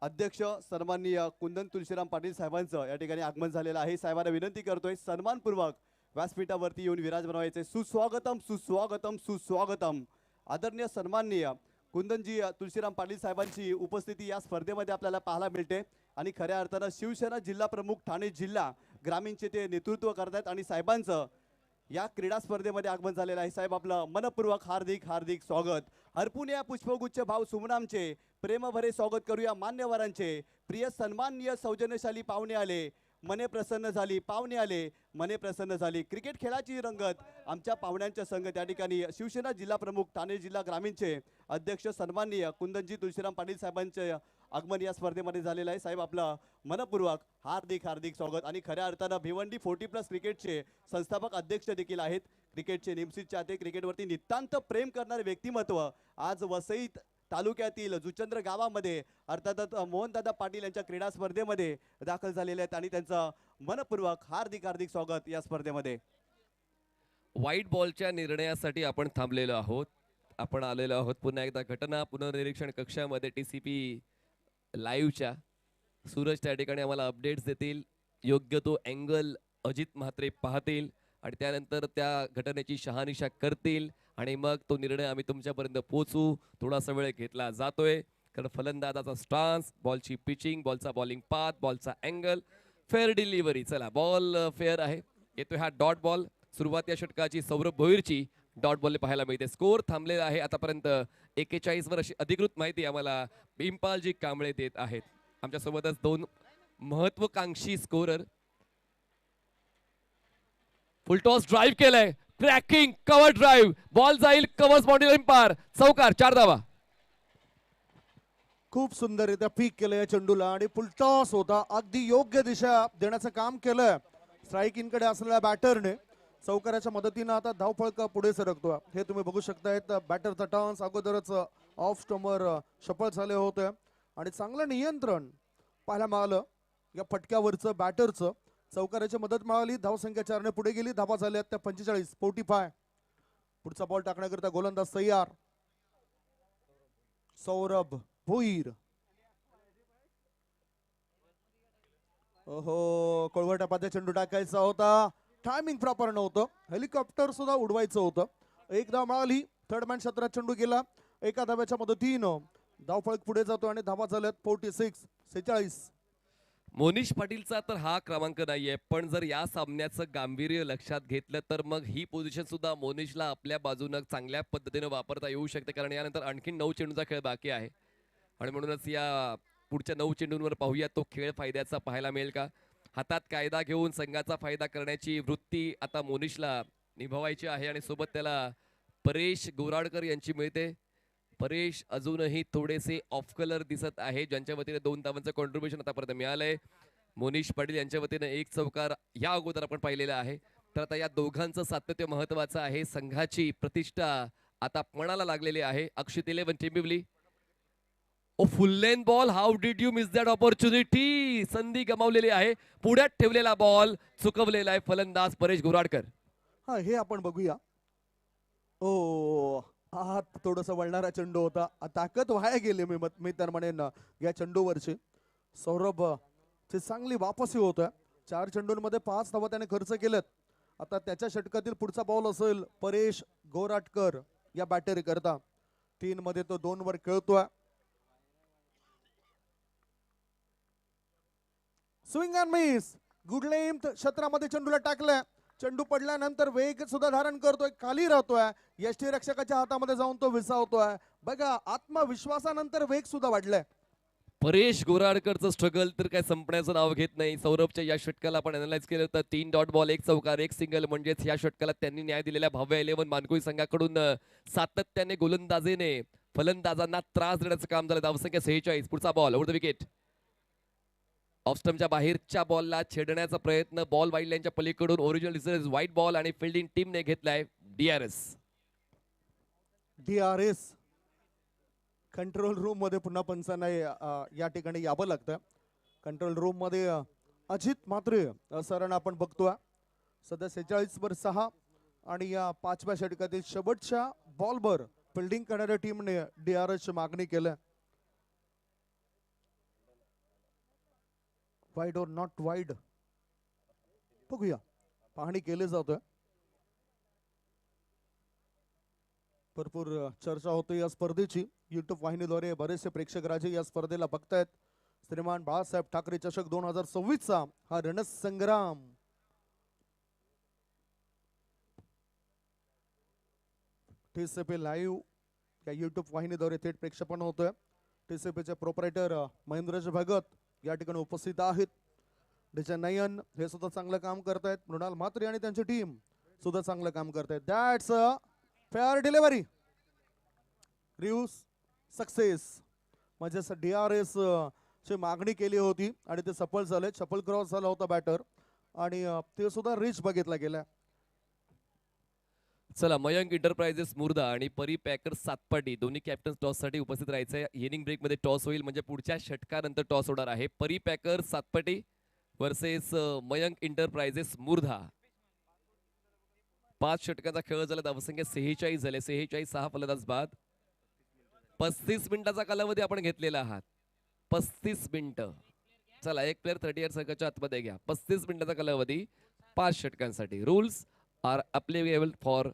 अध्यक्ष सन्माननीय कुंदन तुळशीराम पाटील साहेबांचं या ठिकाणी आगमन झालेलं आहे. साहेबांना विनंती करतोय सन्मानपूर्वक व्यासपीठावरती येऊन विराजमान व्हायचे. सुस्वागतम सुस्वागतम सुस्वागतम. आदरणीय सन्माननीय कुंदनजी तुळशीराम पाटील साहेबांची उपस्थिती या स्पर्धेमध्ये आपल्याला पाहायला मिळते. आणि खऱ्या अर्थानं शिवसेना जिल्हा प्रमुख ठाणे जिल्हा ग्रामीणचे ते नेतृत्व करतायत आणि साहेबांचं या क्रीडा स्पर्धेमध्ये आगमन झालेलं आहे. साहेब आपलं मनपूर्वक हार्दिक हार्दिक स्वागत. हरपून या पुष्पगुच्छ भाव सुमनामचे प्रेमभरे स्वागत करूया मान्यवरांचे. प्रिय सन्माननीय सौजन्यशाली पाहुणे आले, मने प्रसन्न झाली, पाहुणे आले मने प्रसन्न झाली. क्रिकेट खेळाची रंगत आमच्या पाहुण्यांच्या संगत या ठिकाणी शिवसेना जिल्हा प्रमुख ठाणे जिल्हा ग्रामीणचे अध्यक्ष सन्माननीय कुंदनजी तुळशीराम पाटील साहेबांचे आगमन या स्पर्धेमध्ये झालेलं आहे. साहेब आपलं मनपूर्वक हार्दिक हार्दिक स्वागत. आणि खऱ्या अर्थानं भिवंडी 40+ क्रिकेटचे संस्थापक अध्यक्ष देखील आहेत. क्रिकेटचे निमसित चाहते, क्रिकेटवरती नितांत प्रेम करणारे व्यक्तिमत्व आज वसईत तालुक्यातील जुचंद्र गावामध्ये अर्थातच मोहनदादा पाटील यांच्या क्रीडा स्पर्धेमध्ये दाखल झालेले आहेत आणि त्यांचं मनपूर्वक हार्दिक हार्दिक स्वागत या स्पर्धेमध्ये. व्हाईट बॉलच्या निर्णयासाठी आपण थांबलेलो आहोत. आपण आलेलो आहोत पुन्हा एकदा घटना पुनर्निरीक्षण कक्षामध्ये TCP लाईव्हच्या. सूरज त्या ठिकाणी आम्हाला अपडेट्स देतील, योग्य तो अँगल अजित म्हात्रे पाहतील आणि त्यानंतर त्या घटनेची शहानिशा करतील आणि मग तो निर्णय आम्ही तुमच्यापर्यंत पोहोचू. थोडासा वेळ घेतला जातोय कारण फलंदाजाचा स्टान्स, बॉलची पिचिंग, बॉलचा बॉलिंग पाथ, बॉलचा अँगल, फेअर डिलिव्हरी. चला बॉल फेअर आहे. येतोय हा डॉट बॉल. सुरुवात या षटकाची सौरभ भोईरची डॉट बॉल पाहायला मिळते. स्कोर थांबलेला आहे आतापर्यंत 41 वर. अशी अधिकृत माहिती आम्हाला भीमपालजी कांबळे देत आहेत. आमच्यासोबतच 2 महत्वाकांक्षी स्कोरर. फुलटॉस ड्राईव्ह केलाय, क्रॅकिंग कव्हर ड्राईव्ह, बॉल जाईल कव्हर्स बाउंड्री लाईन पार, चौकार, 4 धावा. खूप सुंदररित्या पीक केलं या चेंडूला आणि फुलटॉस होता. अगदी योग्य दिशा देण्याचं काम केलं स्ट्राईक इनकडे असलेल्या बॅटरने. चौकाराच्या मदतीनं आता धावफळका पुढे सरकतो. हे तुम्ही बघू शकतायत. बॅटरचा टर्न्स अगोदरच ऑफ स्टंपवर सफल झाले होते आणि चांगलं नियंत्रण पाहायला मिळालं या फटक्यावरचं बॅटरचं. चौकाराची मदत मिळाली. धावसंख्या 4 ने पुढे गेली. धावा झाल्या त्या 45. पुढचा बॉल टाकण्याकरिता गोलंदाज तयार सौरभ भोईर. ओहो, कोळवटा पात्या चेंडू टाकायचा होता, टायमिंग प्रॉपर नव्हतं. हेलिकॉप्टर सुद्धा उडवायचं होतं. एक धाव मिळाली. थर्ड मॅन क्षेत्रात चेंडू गेला. एका धाव्याच्या मदतीनं धावफळक पुढे जातो आणि धावा झाल्यात 46. मोनिश पाटीलचा तर हा क्रमांक नाहीये, पण जर या सामन्याचं गांभीर्य लक्षात घेतलं तर मग ही पोझिशन सुद्धा मोनिशला आपल्या बाजूनं चांगल्या पद्धतीने वापरता येऊ शकते कारण यानंतर आणखी 9 चेंडूचा खेळ बाकी आहे आणि म्हणूनच या पुढच्या 9 चेंडूंवर पाहूया तो खेळ फायद्याचा पाहायला मिळेल का. हातात कायदा घेऊन संघाचा फायदा करण्याची वृत्ती आता मोनिशला निभावायची आहे आणि सोबत त्याला परेश गोराडकर यांची मिळते. परेश अजूनही थोडेसे ऑफ कलर दिसत आहे, ज्यांच्या वतीने 2 धावांचं कॉन्ट्रीब्युशन आतापर्यंत मिळालंय. मोनिश पाटील यांच्या वतीने 1 चौकार या अगोदर आपण पाहिलेला आहे. तर आता या दोघांचं सातत्य महत्वाचं आहे. संघाची प्रतिष्ठा आता पणाला लागलेली आहे. अक्षित 11 टिंबिवली. Oh full length ball, how did you miss that opportunity. संधी गमावलेली आहे. पुढ्यात ठेवलेला बॉल चुकवलेला आहे फलंदाज परेश गोराडकर. हा, हे आपण बघूया. ओ, हात थोडस वळणारा चेंडू होता. ताकद वाया गेली मी तर म्हणेन या चेंडूवरची. सौरभ ची चांगली वापसी होत आहे. 4 चेंडूंमध्ये 5 धावा त्याने खर्च केलेत. आता त्याच्या षटकातील पुढचा बॉल असेल परेश गोराटकर या बॅटरी करता. 3 मध्ये तो 2 वर खेळतोय. Swing and miss, good length क्षेत्रामध्ये चेंडूला टाकलाय. चेंडू पडल्यानंतर वेग सुद्धा धारण करतोय, खाली राहतोय. यष्टीरक्षकाच्या हातामध्ये जाऊन तो विसावतोय. बघा, आत्मविश्वासानंतर वेग सुद्धा वाढलाय. परेश गोराडकरचं स्ट्रगल तर काय संपण्याचं नाव घेत नाही. सौरभच्या या षटकाला आपण अनालाइज केलं तर 3 डॉट बॉल, 1 चौकार, 1 सिंगल, म्हणजेच या षटकाला त्यांनी न्याय दिलेल्या भव्य 11 मानकोई संघाकडून सातत्याने गोलंदाजीने फलंदाजांना त्रास देण्याचं काम झालं. धावसंख्या 46. पुढचा ball over the wicket. Off स्टंपच्या बाहेरच्या बॉलला छेडण्याचा प्रयत्न, बॉल वाईड लाईनच्या पलीकडून ओरिजिनल डिसिजन व्हाईट बॉल आणि फिल्डिंग टीमने घेतलाय DRS. कंट्रोल रूम मध्ये पुन्हा पंचांना या ठिकाणी यावं लागतं. कंट्रोल रूम मध्ये अजित म्हात्रे सरण आपण बघतोय. सध्या 46/6 आणि या 5व्या षटकातील शेवटच्या बॉलवर फिल्डिंग करणाऱ्या टीमने DRS ची मागणी केल्या. वाईड और नॉट वाईड बघूया, पाहणी केली जातोय. भरपूर चर्चा होते या स्पर्धेची. युट्यूब वाहिनीद्वारे बरेचसे प्रेक्षक राजे या स्पर्धेला बघतायत. श्रीमान बाळासाहेब ठाकरे चषक 2026चा हा रणसंग्राम TCP लाईव्ह या युट्यूब वाहिनीद्वारे थेट प्रक्षेपण होतोय. TCPचे प्रोपरायटर महेंद्रजी भगत या ठिकाणी उपस्थित आहेत. डीजे नयन हे सुद्धा चांगलं काम करतायत. मृणाल म्हात्रे आणि त्यांची टीम सुद्धा चांगलं काम करतायत. That's a fair delivery. Reviews success म्हणजे DRS ची मागणी केली होती आणि ते सफल झाले. चपल क्रॉस झाला होता बॅटर आणि ते सुद्धा रिच बघितला गेला. चला मयंक इंटरप्राइजेस मुर्दा आणि परी पॅकर्स सातपाटी दोन्ही कॅप्टन टॉस साठी उपस्थित राहायचंय. इनिंग ब्रेक मध्ये टॉस होईल म्हणजे पुढच्या षटकानंतर टॉस होणार आहे. Pari Packers Satpati versus Mayank Enterprises Murdha. 5 षटकाचा खेळ झाला. धावसंख्या 46 झाले. 46 6 फलंदाज बाद. 35 मिनिटाचा कालावधी आपण घेतलेला आहात. 35 मिनिटं. चला एक प्लेअर 38 सर्कलच्या आतमध्ये घ्या. 35 मिनिटाचा कालावधी 5 षटकांसाठी. Rules are applicable for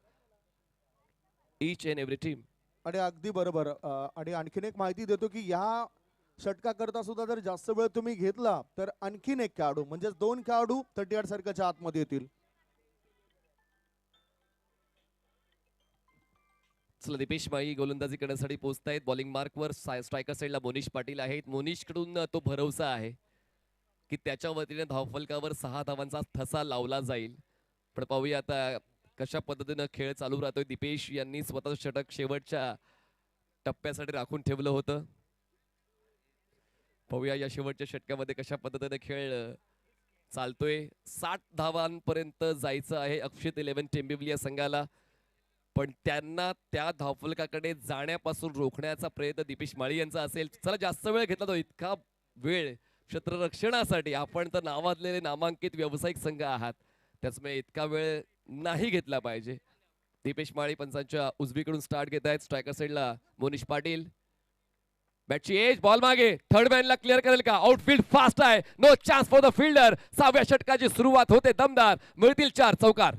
each and every team. आणि अगदी बरोबर. आणि आणखीन एक माहिती देतो की या षटका करता सुद्धा जर जास्त वेळ तुम्ही घेतला तर आणखीन एक खेळाडू म्हणजे 2 खेळाडू 38 सर्कलच्या आतमध्ये येतील. चला दीपेश माळी गोलंदाजी करण्यासाठी पोहोचतायत. बॉलिंग मार्कवर स्ट्रायकर साईडला मोनिश पाटील आहेत. मोनिश कडून तो भरवसा आहे की त्याच्या वतीने धावफलकावर 6 धावांचा ठसा लावला जाईल. पण पाहूया आता कशा पद्धतीनं खेळ चालू राहतोय. दीपेश यांनी स्वतः षटक शेवटच्या टप्प्यासाठी राखून ठेवलं होतं. पाहूया या शेवटच्या षटकामध्ये कशा पद्धतीने खेळ चालतोय. 60 धावांपर्यंत जायचं आहे अक्षित 11 टेंबिवली या संघाला. पण त्यांना त्या धावफलकाकडे जाण्यापासून रोखण्याचा प्रयत्न दीपेश माळी यांचा असेल. चला जास्त वेळ घेतला तो. इतका वेळ क्षेत्ररक्षणासाठी आपण तर नावाजलेले नामांकित व्यावसायिक संघ आहात त्याचमुळे इतका वेळ नाही घेतला पाहिजे. दीपेश माळी पंचांच्या उजवीकडून स्टार्ट घेत आहेत. स्ट्रायकर साईडला मोनिश पाटील. बॅटची एज बॉल मागे थर्ड मॅनला क्लिअर करेल का. आउटफील्ड फास्ट आहे. No chance for the fielder. 6व्या षटकाची सुरुवात होते दमदार. मिळतील 4 चौकार.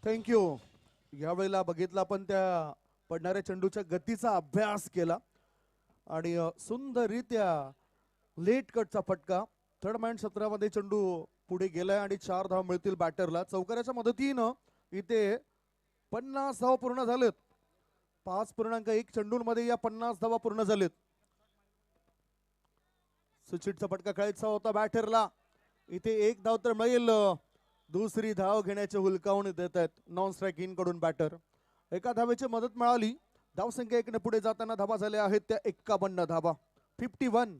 थँक्यू. यावेळेला बघितला पण त्या पडणाऱ्या चेंडूच्या गतीचा अभ्यास केला आणि सुंदररित्या लेट कटचा फटका. थर्ड मॅन क्षेत्रामध्ये चेंडू पुढे गेलाय आणि 4 धाव मिळतील बॅटरला. चौकाराच्या मदतीनं इथे 50 धाव पूर्ण झालेत. 5.1 चेंडूंमध्ये या 50 धावा पूर्ण झालेत. सुचितचा फटका खेळायचा होता बॅटरला. इथे 1 धाव तर मिळेल. दुसरी धाव घेण्याचे हुलकावणी देत आहेत नॉन स्ट्राईक इन कडून बॅटर. एका धावेची मदत मिळाली. धावसंख्या 1 ने पुढे जाताना धावा झाल्या आहेत त्या 51 धावा. 51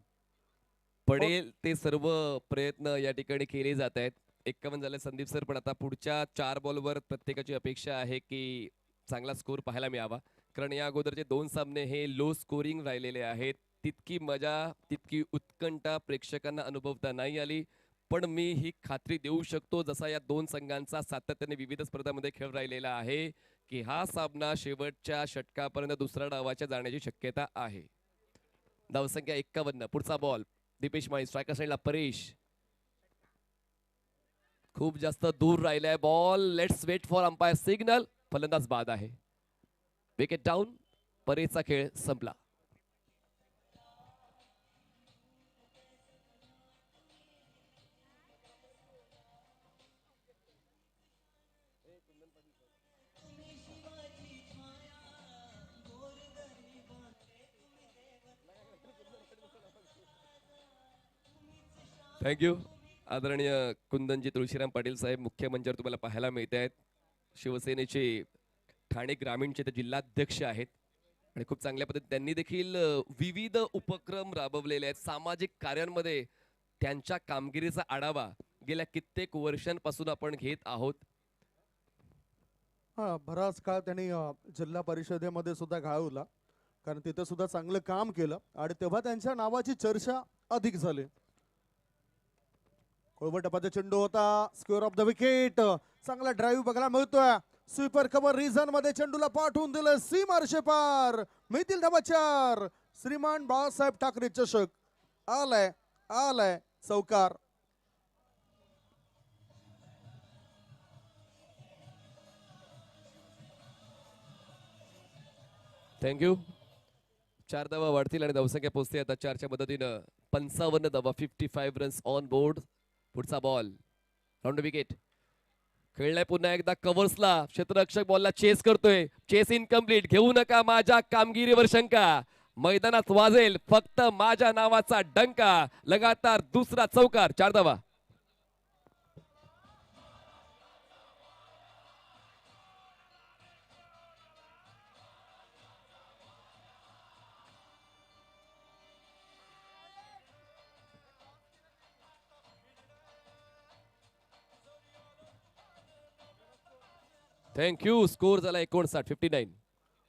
पडेल ते सर्व प्रयत्न या ठिकाणी केले जात आहेत. 51 झाले संदीप सर. पण आता पुढच्या 4 बॉलवर प्रत्येकाची अपेक्षा आहे की चांगला स्कोर पाहायला मिळावा. कारण या अगोदरचे 2 सामने हे लो स्कोरिंग राहिलेले आहेत. तितकी मजा तितकी उत्कंठा प्रेक्षकांना अनुभवता नाही आली. पण मी ही खात्री देऊ शकतो जसा या 2 संघांचा सातत्याने विविध स्पर्धांमध्ये खेळ राहिलेला आहे की हा सामना शेवटच्या षटकापर्यंत दुसऱ्या डावाच्या जाण्याची शक्यता आहे. धावसंख्या 51. पुढचा बॉल दीपेश माळी. स्ट्रायकर साईडला परेश. खूप जास्त दूर राहिलाय ball. Let's wait for umpire signal. फलंदाज बाद आहे. Wicket down. परेशचा खेळ संपला. थँक्यू. आदरणीय कुंदनजी तुळशीराम पाटील साहेब मुख्य मंचावर तुम्हाला पाहायला मिळत आहेत. शिवसेनेचे ठाणे ग्रामीणचे ते जिल्हाध्यक्ष आहेत आणि खूप चांगल्या पद्धतीने त्यांनी देखील विविध उपक्रम राबवलेले आहेत. सामाजिक कार्यांमध्ये त्यांच्या कामगिरीचा आढावा गेल्या कित्येक वर्षांपासून आपण घेत आहोत. बराच काळ त्यांनी जिल्हा परिषदेमध्ये सुद्धा घालवला कारण तिथे सुद्धा चांगलं काम केलं आणि तेव्हा त्यांच्या नावाची चर्चा अधिक झाली. कोळवटपाचा चेंडू होता. Square of the wicket. चांगला ड्राईव्ह बघायला मिळतोय. स्वीपर कव्हर रिझन मध्ये चेंडूला पाठवून दिलं सीमारशे पार. मिळतील धावा 4. श्रीमान बाळासाहेब ठाकरे चषक आलाय आलाय चौकार. थँक्यू. 4 धावा वाढतील आणि धावसंख्या पोहोचते आता 4च्या मदतीनं 55 धावा. 55 रन्स ऑन बोर्ड. पुढचा बॉल राऊंड विकेट खेळलाय पुन्हा एकदा कव्हर्सला. क्षेत्ररक्षक बॉलला चेस करतोय. Chase incomplete. घेऊ नका माझ्या कामगिरीवर शंका. मैदानात वाजेल फक्त माझ्या नावाचा डंका. लगातार दुसरा चौकार. 4 धावा. थँक्यू. स्कोर झाला 59. 59.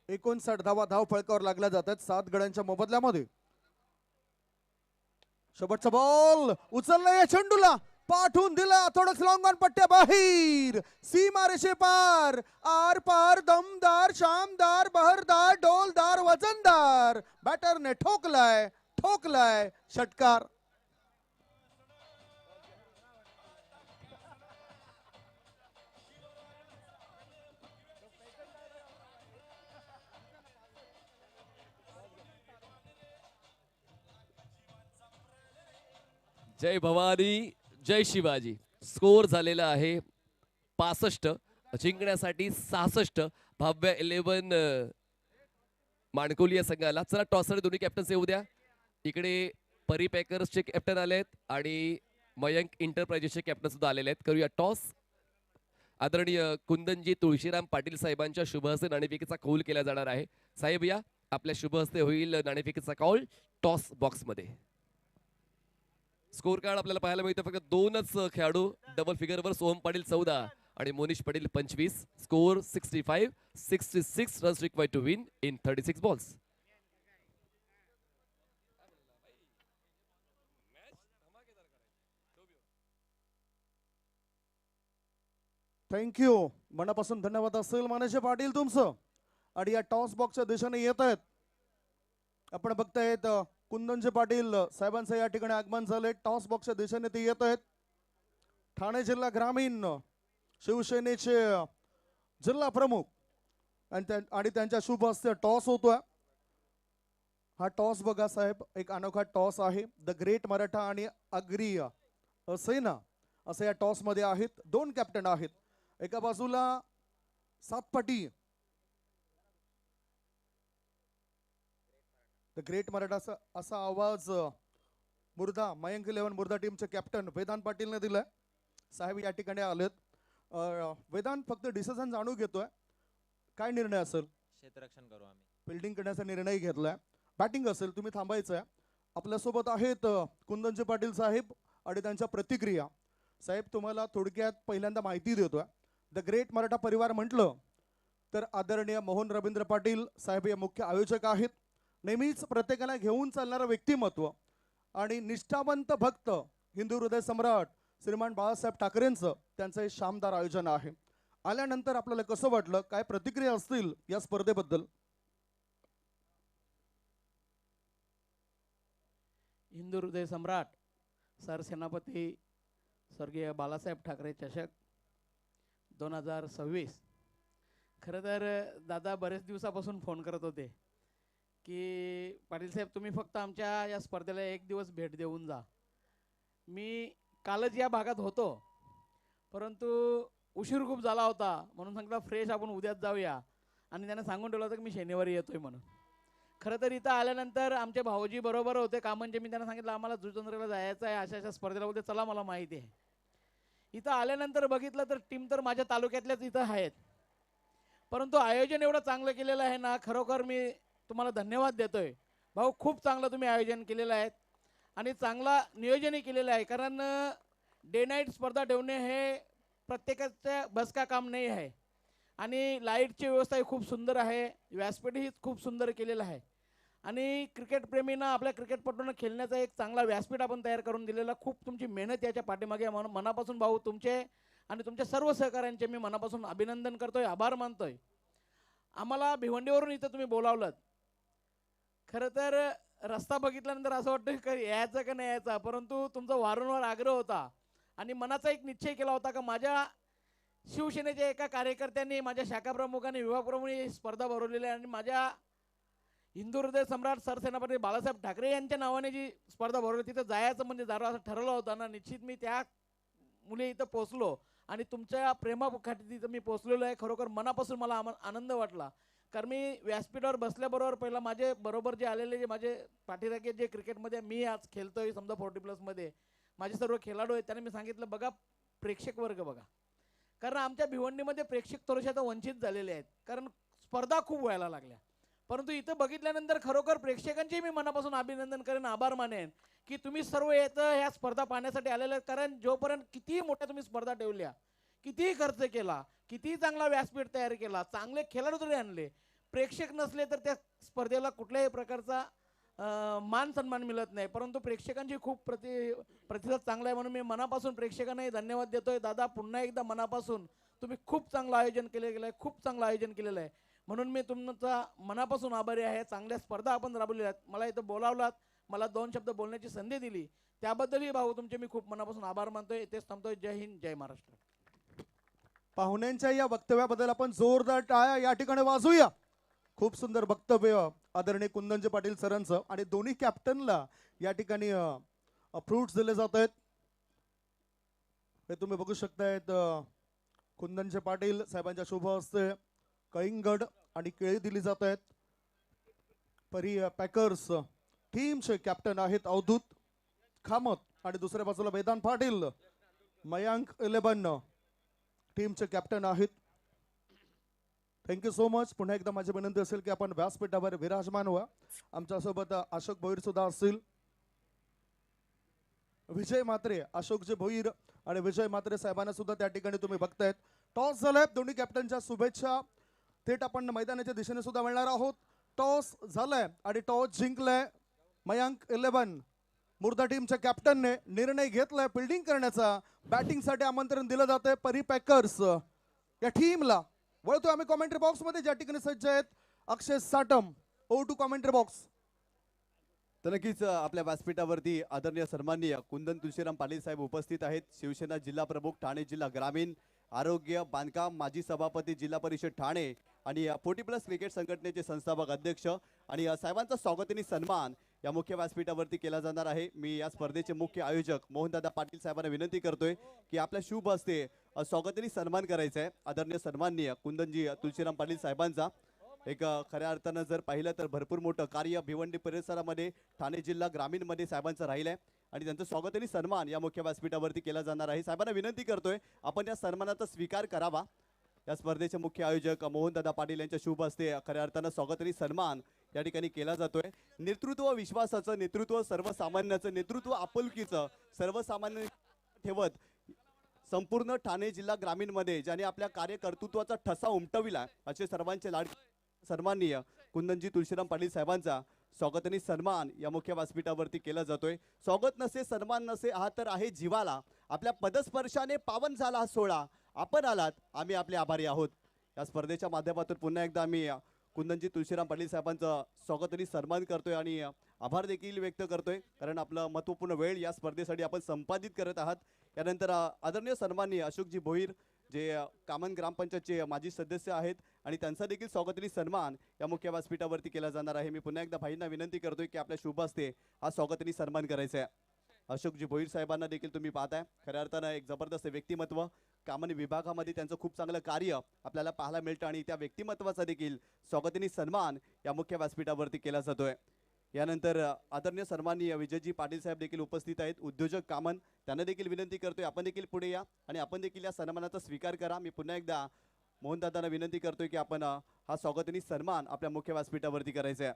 59 धावा धाव फळकावर लागल्या जातात 7 गड्यांच्या मोबदल्यामध्ये. शेवटचा बॉल उचलला या चेंडूला पाठवून दिला थोडं लॉंग ऑन पट्ट्या बाहेर. सीमारेषे पार. आर पार दमदार शामदार बहरदार डोलदार वजनदार. बॅटरने ठोकलाय ठोकलाय षटकार. जय भवानी जय शिवाजी. स्कोर झालेला आहे 65. जिंकण्यासाठी 66. भव्य 11 माणकोली या संघाला. चला टॉसर दोन्ही कॅप्टन्स येऊ द्या. इकडे परी पॅकर्सचे कॅप्टन आलेत आणि मयंक इंटरप्राइजेसचे कॅप्टन सुद्धा आलेले आहेत. करूया टॉस. आदरणीय कुंदनजी तुळशीराम पाटील साहेबांच्या शुभ हस्ते नाणेफेकीचा कौल केला जाणार आहे. साहेब या आपल्या शुभ हस्ते होईल नाणेफेकीचा कौल टॉस बॉक्स मध्ये. स्कोर कार्ड आपल्याला पाहायला मिळतं फक्त 2च खेळाडू डबल फिगरवर. सोहम पाटील 14 आणि Monish Patil 25. Score 65. 66 runs required to win in 36 balls. Thank you. मनापासून धन्यवाद असेल मानेचे पाटील तुमचं. आणि या टॉस बॉक्सच्या दिशेने येत आहेत. आपण बघतायत कुंदनचे पाटील साहेबांचं या ठिकाणी आगमन झालंय. टॉस बॉक्सच्या दिशेने ते येत आहेत. ठाणे जिल्हा ग्रामीण शिवसेनेचे जिल्हा प्रमुख आणि त्यांच्या शुभ हस्ते टॉस होतोय. हा टॉस बघा साहेब एक अनोखा टॉस आहे. द ग्रेट मराठा आणि अग्री सेना असं या टॉस मध्ये आहेत. 2 कॅप्टन आहेत. एका बाजूला सातपाटी द ग्रेट मराठा असा आवाज मुर्दा मयंक 11 मुर्दा टीमचे कॅप्टन वेदांत पाटीलने दिलाय. साहेब या ठिकाणी आलेत. वेदांत फक्त डिसिजन जाणून घेतोय. काय निर्णय असेल? क्षेत्ररक्षण करू आम्ही. फिल्डिंग करण्याचा निर्णय घेतलाय. बॅटिंग असेल तुम्ही थांबायचं आहे. आपल्यासोबत आहेत कुंदनजी पाटील साहेब आणि त्यांच्या प्रतिक्रिया. साहेब तुम्हाला थोडक्यात पहिल्यांदा माहिती देतोय. द ग्रेट मराठा परिवार म्हटलं तर आदरणीय मोहन रवींद्र पाटील साहेब हे मुख्य आयोजक आहेत. नेहमीच प्रत्येकाला घेऊन चालणारं व्यक्तिमत्व आणि निष्ठावंत भक्त हिंदू हृदय सम्राट श्रीमान बाळासाहेब ठाकरेंचं त्यांचं हे शानदार आयोजन आहे. आल्यानंतर आपल्याला कसं वाटलं? काय प्रतिक्रिया असतील या स्पर्धेबद्दल? हिंदू हृदय सम्राट सरसेनापती स्वर्गीय बाळासाहेब ठाकरे चषक 2026. खरं तर दादा बरेच दिवसापासून फोन करत होते की पाटील साहेब तुम्ही फक्त आमच्या या स्पर्धेला 1 दिवस भेट देऊन जा. मी कालच या भागात होतो परंतु उशीर खूप झाला होता म्हणून सांगितलं फ्रेश आपण उद्याच जाऊया आणि त्याने सांगून ठेवलं होतं की मी शनिवारी येतोय म्हणून. खरं तर इथं आल्यानंतर आमचे भाऊजी बरोबर होते का म्हणजे मी त्यांना सांगितलं आम्हाला जुचंद्रला जायचं आहे अशा स्पर्धेला बोलते चला मला माहिती आहे. इथं आल्यानंतर बघितलं तर टीम तर माझ्या तालुक्यातल्याच इथं आहेत परंतु आयोजन एवढं चांगलं केलेलं आहे ना खरोखर मी तुम्हाला धन्यवाद देतोय भाऊ. खूप चांगलं तुम्ही आयोजन केलेलं आहे आणि चांगला नियोजनही केलेलं आहे. कारण डे नाईट स्पर्धा ठेवणे हे प्रत्येकाचं बस का काम नाही आहे आणि लाईटची व्यवस्थाही खूप सुंदर आहे. व्यासपीठही खूप सुंदर केलेलं आहे आणि क्रिकेटप्रेमींना आपल्या क्रिकेटपटूंना खेळण्याचा एक चांगला व्यासपीठ आपण तयार करून दिलेला. खूप तुमची मेहनत याच्या पाठीमागे मनापासून भाऊ तुमचे आणि तुमच्या सर्व सहकाऱ्यांचे मी मनापासून अभिनंदन करतोय, आभार मानतोय. आम्हाला भिवंडीवरून इथं तुम्ही बोलावलं. खरं तर रस्ता बघितल्यानंतर असं वाटतं की यायचं का नाही यायचा, परंतु तुमचा वारंवार आग्रह होता आणि मनाचा एक निश्चय केला होता का माझ्या शिवसेनेच्या एका कार्यकर्त्यांनी, माझ्या शाखा प्रमुखांनी, विभाग प्रमुखांनी स्पर्धा भरवलेली आहे आणि माझ्या हिंदू हृदय सम्राट सरसेनापती बाळासाहेब ठाकरे यांच्या नावाने जी स्पर्धा भरवली तिथं जायचं म्हणजे जावं असं ठरवलं होतं ना. निश्चित मी त्या मुले इथं पोचलो आणि तुमच्या प्रेमाखाती तिथं मी पोचलेलो आहे. खरोखर मनापासून मला आनंद वाटला. कारण मी व्यासपीठावर बसल्याबरोबर पहिला माझे बरोबर जे आलेले जे माझे पाठीराखे जे क्रिकेटमध्ये मी आज खेळतोय समजा 40+मध्ये माझे सर्व खेळाडू आहेत त्यांना मी सांगितलं बघा प्रेक्षक वर्ग बघा. कारण आमच्या भिवंडीमध्ये प्रेक्षक थोडेसे आता वंचित झालेले आहेत कारण स्पर्धा खूप व्हायला लागल्या. परंतु इथं बघितल्यानंतर खरोखर प्रेक्षकांचे मी मनापासून अभिनंदन करेन, आभार मानेन की तुम्ही सर्व येतं ह्या स्पर्धा पाहण्यासाठी आलेले आहेत. कारण जोपर्यंत कितीही मोठ्या तुम्ही स्पर्धा ठेवल्या, कितीही खर्च केला, कितीही चांगला व्यासपीठ तयार केला, चांगले खेळाडू तरी आणले, प्रेक्षक नसले तर त्या स्पर्धेला कुठल्याही प्रकारचा मान सन्मान मिळत नाही. परंतु प्रेक्षकांची खूप प्रतिसाद चांगला आहे म्हणून मी मनापासून प्रेक्षकांनाही धन्यवाद देतोय. दादा पुन्हा एकदा मनापासून तुम्ही खूप चांगलं आयोजन केलेलं आहे, खूप चांगलं आयोजन केलेलं आहे म्हणून मी तुमचा मनापासून आभारी आहे. चांगल्या स्पर्धा आपण राबवलेल्या आहेत, मला इथं बोलावलात, मला 2 शब्द बोलण्याची संधी दिली त्याबद्दलही भाऊ तुमचे मी खूप मनापासून आभार मानतोय. इथेच थांबतोय. जय हिंद, जय महाराष्ट्र. पाहुण्यांच्या या वक्तव्याबद्दल आपण जोरदार टाळ्या या ठिकाणी वाजूया. खूप सुंदर वक्तव्य आदरणीय कुंदनजी पाटील सरांचं आणि दोन्ही कॅप्टनला या ठिकाणी फ्रुट्स दिले जात आहेत. हे तुम्ही बघू शकतायत. कुंदनजी पाटील साहेबांच्या शुभ हस्ते कळिंगड आणि केळी दिली जात आहेत. परी पॅकर्स टीमचे कॅप्टन आहेत अवधूत कामत आणि दुसऱ्या बाजूला वेदांत पाटील मयांक 11 टीमचे कॅप्टन आहेत. Thank you so much. पुन्हा एकदा माझी विनंती असेल की आपण व्यासपीठावर विराजमान व्हा. आमच्यासोबत अशोक भोईर सुद्धा असतील. विजय म्हात्रे, अशोकजी भोईर आणि विजय म्हात्रे साहेबांना सुद्धा त्या ठिकाणी तुम्ही बघतायत. टॉस झालाय, दोन्ही कॅप्टनच्या शुभेच्छा. थेट आपण मैदानाच्या दिशेने सुद्धा मिळणार आहोत. टॉस झालाय आणि टॉस जिंकलाय मयांक 11 मुर्दा टीमच्या कॅप्टनने. निर्णय घेतलाय फिल्डिंग करण्याचा. बॅटिंगसाठी आमंत्रण दिलं जातंय परी पॅकर्स या टीमला. वळतोय आम्ही कॉमेंट्री बॉक्स मध्ये ज्या ठिकाणी सज्ज आहेत Akshay Satam. Over to commentary box. तर नक्कीच आपल्या व्यासपीठावरती आदरणीय सन्माननीय कुंदन तुळशीराम पाटील साहेब उपस्थित आहेत. शिवसेना जिल्हा प्रमुख, ठाणे जिल्हा ग्रामीण, आरोग्य, बांधकाम, माजी सभापती, जिल्हा परिषद ठाणे आणि 40+ क्रिकेट संघटनेचे संस्थापक अध्यक्ष आणि साहेबांचा स्वागतीने सन्मान या मुख्य व्यासपीठावरती केला जाणार आहे. मी या स्पर्धेचे मुख्य आयोजक मोहनदादा पाटील साहेबांना विनंती करतोय की आपल्या शुभ हस्ते स्वागतीने सन्मान करायचा आहे आदरणीय सन्माननीय कुंदनजी तुळशीराम पाटील साहेबांचा. एक खऱ्या अर्थानं जर पाहिलं तर भरपूर मोठं कार्य भिवंडी परिसरामध्ये ठाणे जिल्हा ग्रामीणमध्ये साहेबांचं राहिलं आहे आणि त्यांचं स्वागतीने सन्मान या मुख्य व्यासपीठावरती केला जाणार आहे. साहेबांना विनंती करतोय आपण या सन्मानाचा स्वीकार करावा. या स्पर्धेचे मुख्य आयोजक मोहनदादा पाटील यांच्या शुभ हस्ते खऱ्या अर्थानं स्वागतीने सन्मान या ठिकाणी केला जातोय. नेतृत्व विश्वासाचं, नेतृत्व सर्वसामान्याचं, नेतृत्व आपुलकीचं, सर्वसामान्य ठेवत संपूर्ण ठाणे जिल्हा ग्रामीणमध्ये ज्याने आपल्या कार्यकर्तृत्वाचा ठसा उमटविला असे सर्वांचे लाड सन्माननीय कुंदनजी तुळशीराम पाटील साहेबांचा स्वागताने सन्मान या मुख्य व्यासपीठावरती केला जातोय. स्वागत नसे, सन्मान नसे, हा तर आहे जीवाला. आपल्या पदस्पर्शाने पावन झाला हा सोहळा. आपण आलात, आम्ही आपले आभारी आहोत. या स्पर्धेच्या माध्यमातून पुन्हा एकदा आम्ही कुंदनजी तुळशीराम पाटील साहेबांचा स्वागताने सन्मान करतोय आणि आभार देखील व्यक्त करतोय कारण आपला महत्त्वपूर्ण वेळ या स्पर्धेसाठी आपण संपादित करत आहात. यानंतर आदरणीय सन्माननीय अशोकजी भोईर जे कामन ग्रामपंचायतचे माजी सदस्य आहेत आणि त्यांचा देखील स्वागताने सन्मान या मुख्य व्यासपीठावरती केला जाणार आहे. मी पुन्हा एकदा भाईंना विनंती करतोय की आपल्या शुभ हस्ते हा स्वागताने सन्मान करायचा आहे. अशोकजी भोईर साहेबांना देखील तुम्ही पाहताय. खऱ्या अर्थानं एक जबरदस्त व्यक्तिमत्व, कामन विभागामध्ये त्यांचं खूप चांगलं कार्य आपल्याला पाहायला मिळतं आणि त्या व्यक्तिमत्वाचा देखील स्वागताने सन्मान या मुख्य व्यासपीठावरती केला जातोय. यानंतर आदरणीय सन्माननीय विजयजी पाटील साहेब देखील उपस्थित आहेत, उद्योजक कामन. त्यांना देखील विनंती करतोय आपण देखील पुढे या आणि आपण देखील या सन्मानाचा स्वीकार करा. मी पुन्हा एकदा मोहनदादांना विनंती करतोय की आपण हा स्वागताने सन्मान आपल्या मुख्य व्यासपीठावरती करायचा आहे.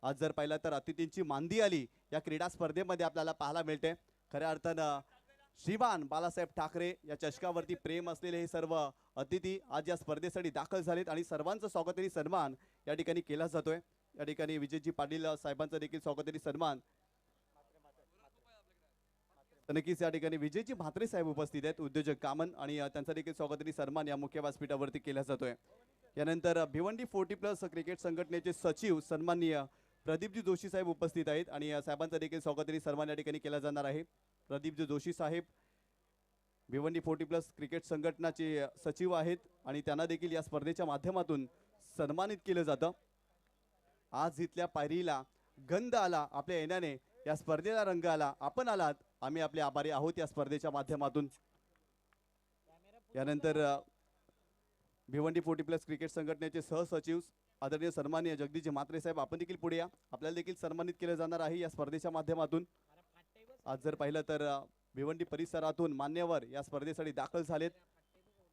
आज जर पाहिलं तर अतिथींची मांदी आली या क्रीडा स्पर्धेमध्ये आपल्याला पाहायला मिळते. खऱ्या अर्थानं श्रीमान बाळासाहेब ठाकरे या चषकावरती प्रेम असलेले हे सर्व अतिथी आज या स्पर्धेसाठी दाखल झालेत आणि सर्वांचं स्वागताने सन्मान या ठिकाणी केला जातोय. या ठिकाणी विजयजी पाटील साहेबांचा देखील स्वागताने सन्मान तर नक्कीच या ठिकाणी विजयजी म्हात्रे साहेब उपस्थित आहेत, उद्योजक कामन, आणि त्यांचा देखील स्वागत आणि सन्मान या मुख्य व्यासपीठावरती केला जातोय. यानंतर भिवंडी 40+ क्रिकेट संघटनेचे सचिव सन्माननीय प्रदीपजी जोशी साहेब उपस्थित आहेत आणि साहेबांचा देखील स्वागत आणि सन्मान या ठिकाणी केला जाणार आहे. प्रदीपजी जोशी साहेब भिवंडी 40+ क्रिकेट संघटनाचे सचिव आहेत आणि त्यांना देखील या स्पर्धेच्या माध्यमातून सन्मानित केलं जातं. आज इथल्या पायरीला गंध आला, आपल्या येण्याने या स्पर्धेला रंग आला, आपण आलात, आम्ही आपले आभारी आहोत या स्पर्धेच्या माध्यमातून. यानंतर भिवंडी 40+ क्रिकेट संघटनेचे सहसचिव आदरणीय सन्माननीय जगदीशजी म्हात्रे साहेब, आपण देखील पुढे या, आपल्याला देखील सन्मानित केलं जाणार आहे या स्पर्धेच्या माध्यमातून. आज जर पाहिलं तर भिवंडी परिसरातून मान्यवर या स्पर्धेसाठी दाखल झालेत.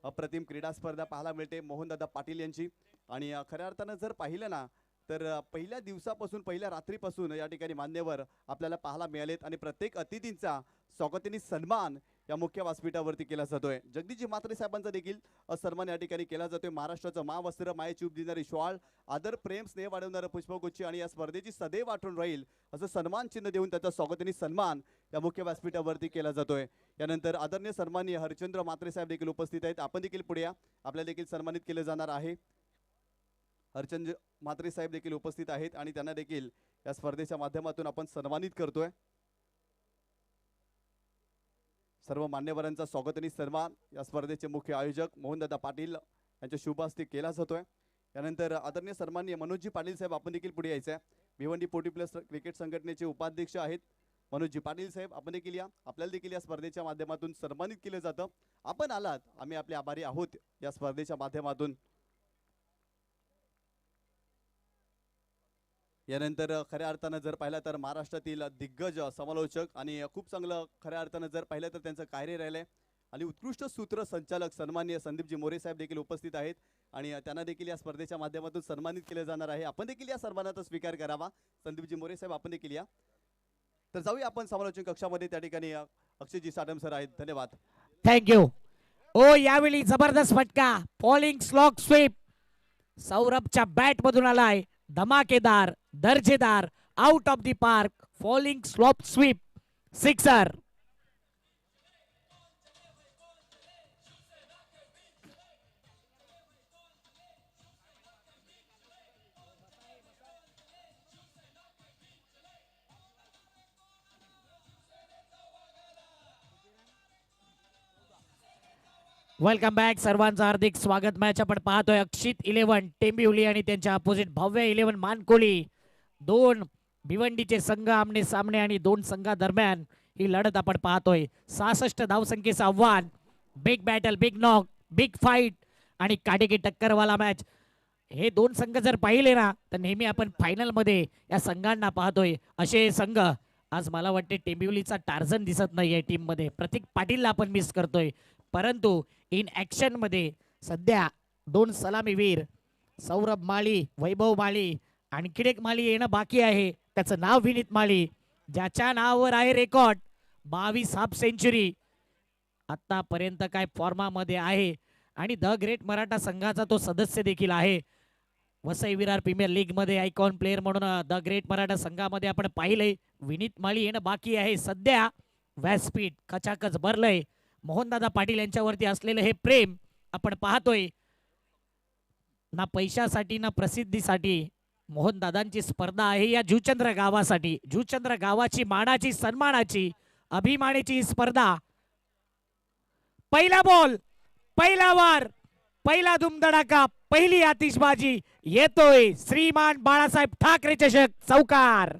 अप्रतिम क्रीडा स्पर्धा पाहायला मिळते मोहनदादा पाटील यांची. आणि खऱ्या अर्थानं जर पाहिलं ना तर पहिल्या दिवसापासून, पहिल्या रात्रीपासून या ठिकाणी मान्यवर आपल्याला पाहायला मिळालेत आणि प्रत्येक अतिथींचा स्वागताने सन्मान या मुख्य व्यासपीठावरती केला जातोय. जगदीशजी म्हात्रे साहेबांचा देखील सन्मान या ठिकाणी केला जातोय. महाराष्ट्राचं महावस्त्र, मायेची उब देणारी शॉल, आदर प्रेम स्नेह वाढवणारं पुष्पगुच्छ आणि या स्पर्धेची सदैव आठवण राहील असं सन्मान चिन्ह देऊन त्याचा स्वागताने सन्मान या मुख्य व्यासपीठावरती केला जातोय. यानंतर आदरणीय सन्माननीय हरिचंद्र म्हात्रे साहेब देखील उपस्थित आहेत, आपण देखील पुढे या, आपल्याला देखील सन्मानित केलं जाणार आहे. हरचंद म्हात्रे साहेब देखील उपस्थित आहेत आणि त्यांना देखील या स्पर्धेच्या माध्यमातून आपण सन्मानित करतोय. सर्व मान्यवरांचा स्वागत आणि सन्मान या स्पर्धेचे मुख्य आयोजक मोहनदादा पाटील यांच्या शुभ हस्ते केला जातोय. यानंतर आदरणीय सन्माननीय मनोजजी पाटील साहेब, आपण देखील पुढे यायचं आहे. भिवंडी 40+ क्रिकेट संघटनेचे उपाध्यक्ष आहेत मनोजजी पाटील साहेब, आपण देखील या, आपल्याला देखील या स्पर्धेच्या माध्यमातून सन्मानित केलं जातं. आपण आलात, आम्ही आपले आभारी आहोत या स्पर्धेच्या माध्यमातून. यानंतर खऱ्या अर्थानं जर पाहिलं तर महाराष्ट्रातील दिग्गज समालोचक आणि खूप चांगलं खऱ्या अर्थानं जर पाहिलं तर त्यांचं कार्य राहिलंय आणि उत्कृष्ट सूत्रसंचालक सन्माननीय संदीपजी मोरे साहेब देखील उपस्थित आहेत आणि त्यांना देखील या स्पर्धेच्या माध्यमातून सन्मानित केलं जाणार आहे. आपण देखील या सन्मानाचा स्वीकार करावा. संदीपजी मोरे साहेब, आपण देखील या. तर जाऊया आपण समालोचन कक्षामध्ये. त्या ठिकाणी अक्षयजी साटम सर आहेत. धन्यवाद. थँक्यू. ओ यावेळी जबरदस्त फटका, फॉलिंग स्लॉक स्वीप सौरभच्या बॅट मधून आलाय. धमाकेदार, दर्जेदार, out of the park, falling slog sweep, sixer. Welcome back, सर्वांचं हार्दिक स्वागत. मॅच आपण पाहतोय अक्षित 11 टेंबिवली आणि त्यांच्या अपोजिट भव्य 11 मानकोली. दोन भिवंडीचे संघ आमने सामने आणि दोन संघादरम्यान ही लढत आपण पाहतोय. 66 धावसंख्येचं आव्हान, big battle, big knock, big fight आणि काटेकी टक्करवाला मॅच. हे दोन संघ जर पाहिले ना तर नेहमी आपण फायनल मध्ये या संघांना पाहतोय. असे संघ आज मला वाटते टेंबिवलीचा टार्झन दिसत नाहीये टीम मध्ये. प्रतीक पाटीलला आपण मिस करतोय, परंतु इन ऍक्शन मध्ये सध्या दोन सलामीवीर सौरभ माळी, वैभव माळी, आणखी एक माळी येणं बाकी आहे. त्याचं नाव विनीत माळी, ज्याच्या नावावर आहे रेकॉर्ड 22 हाफ सेंचुरी आतापर्यंत काय फॉर्मामध्ये आहे आणि द ग्रेट मराठा संघाचा तो सदस्य देखील आहे. वसई विरार प्रीमियर लीग मध्ये आयकॉन प्लेअर म्हणून द ग्रेट मराठा संघामध्ये आपण पाहिलंय. विनीत माळी येणं बाकी आहे. सध्या व्यासपीठ खचाखच भरलंय. मोहनदादा पाटील यांच्यावरती असलेलं हे प्रेम आपण पाहतोय. ना पैशासाठी ना प्रसिद्धीसाठी मोहनदादांची स्पर्धा आहे या जुचंद्र गावासाठी. जुचंद्र गावाची मानाची, सन्मानाची, अभिमानाची स्पर्धा. पहिला बॉल, पहिला वार, पहिला धुमधडाका, पहिली आतिषबाजी. येतोय श्रीमान बाळासाहेब ठाकरे चषक, चौकार.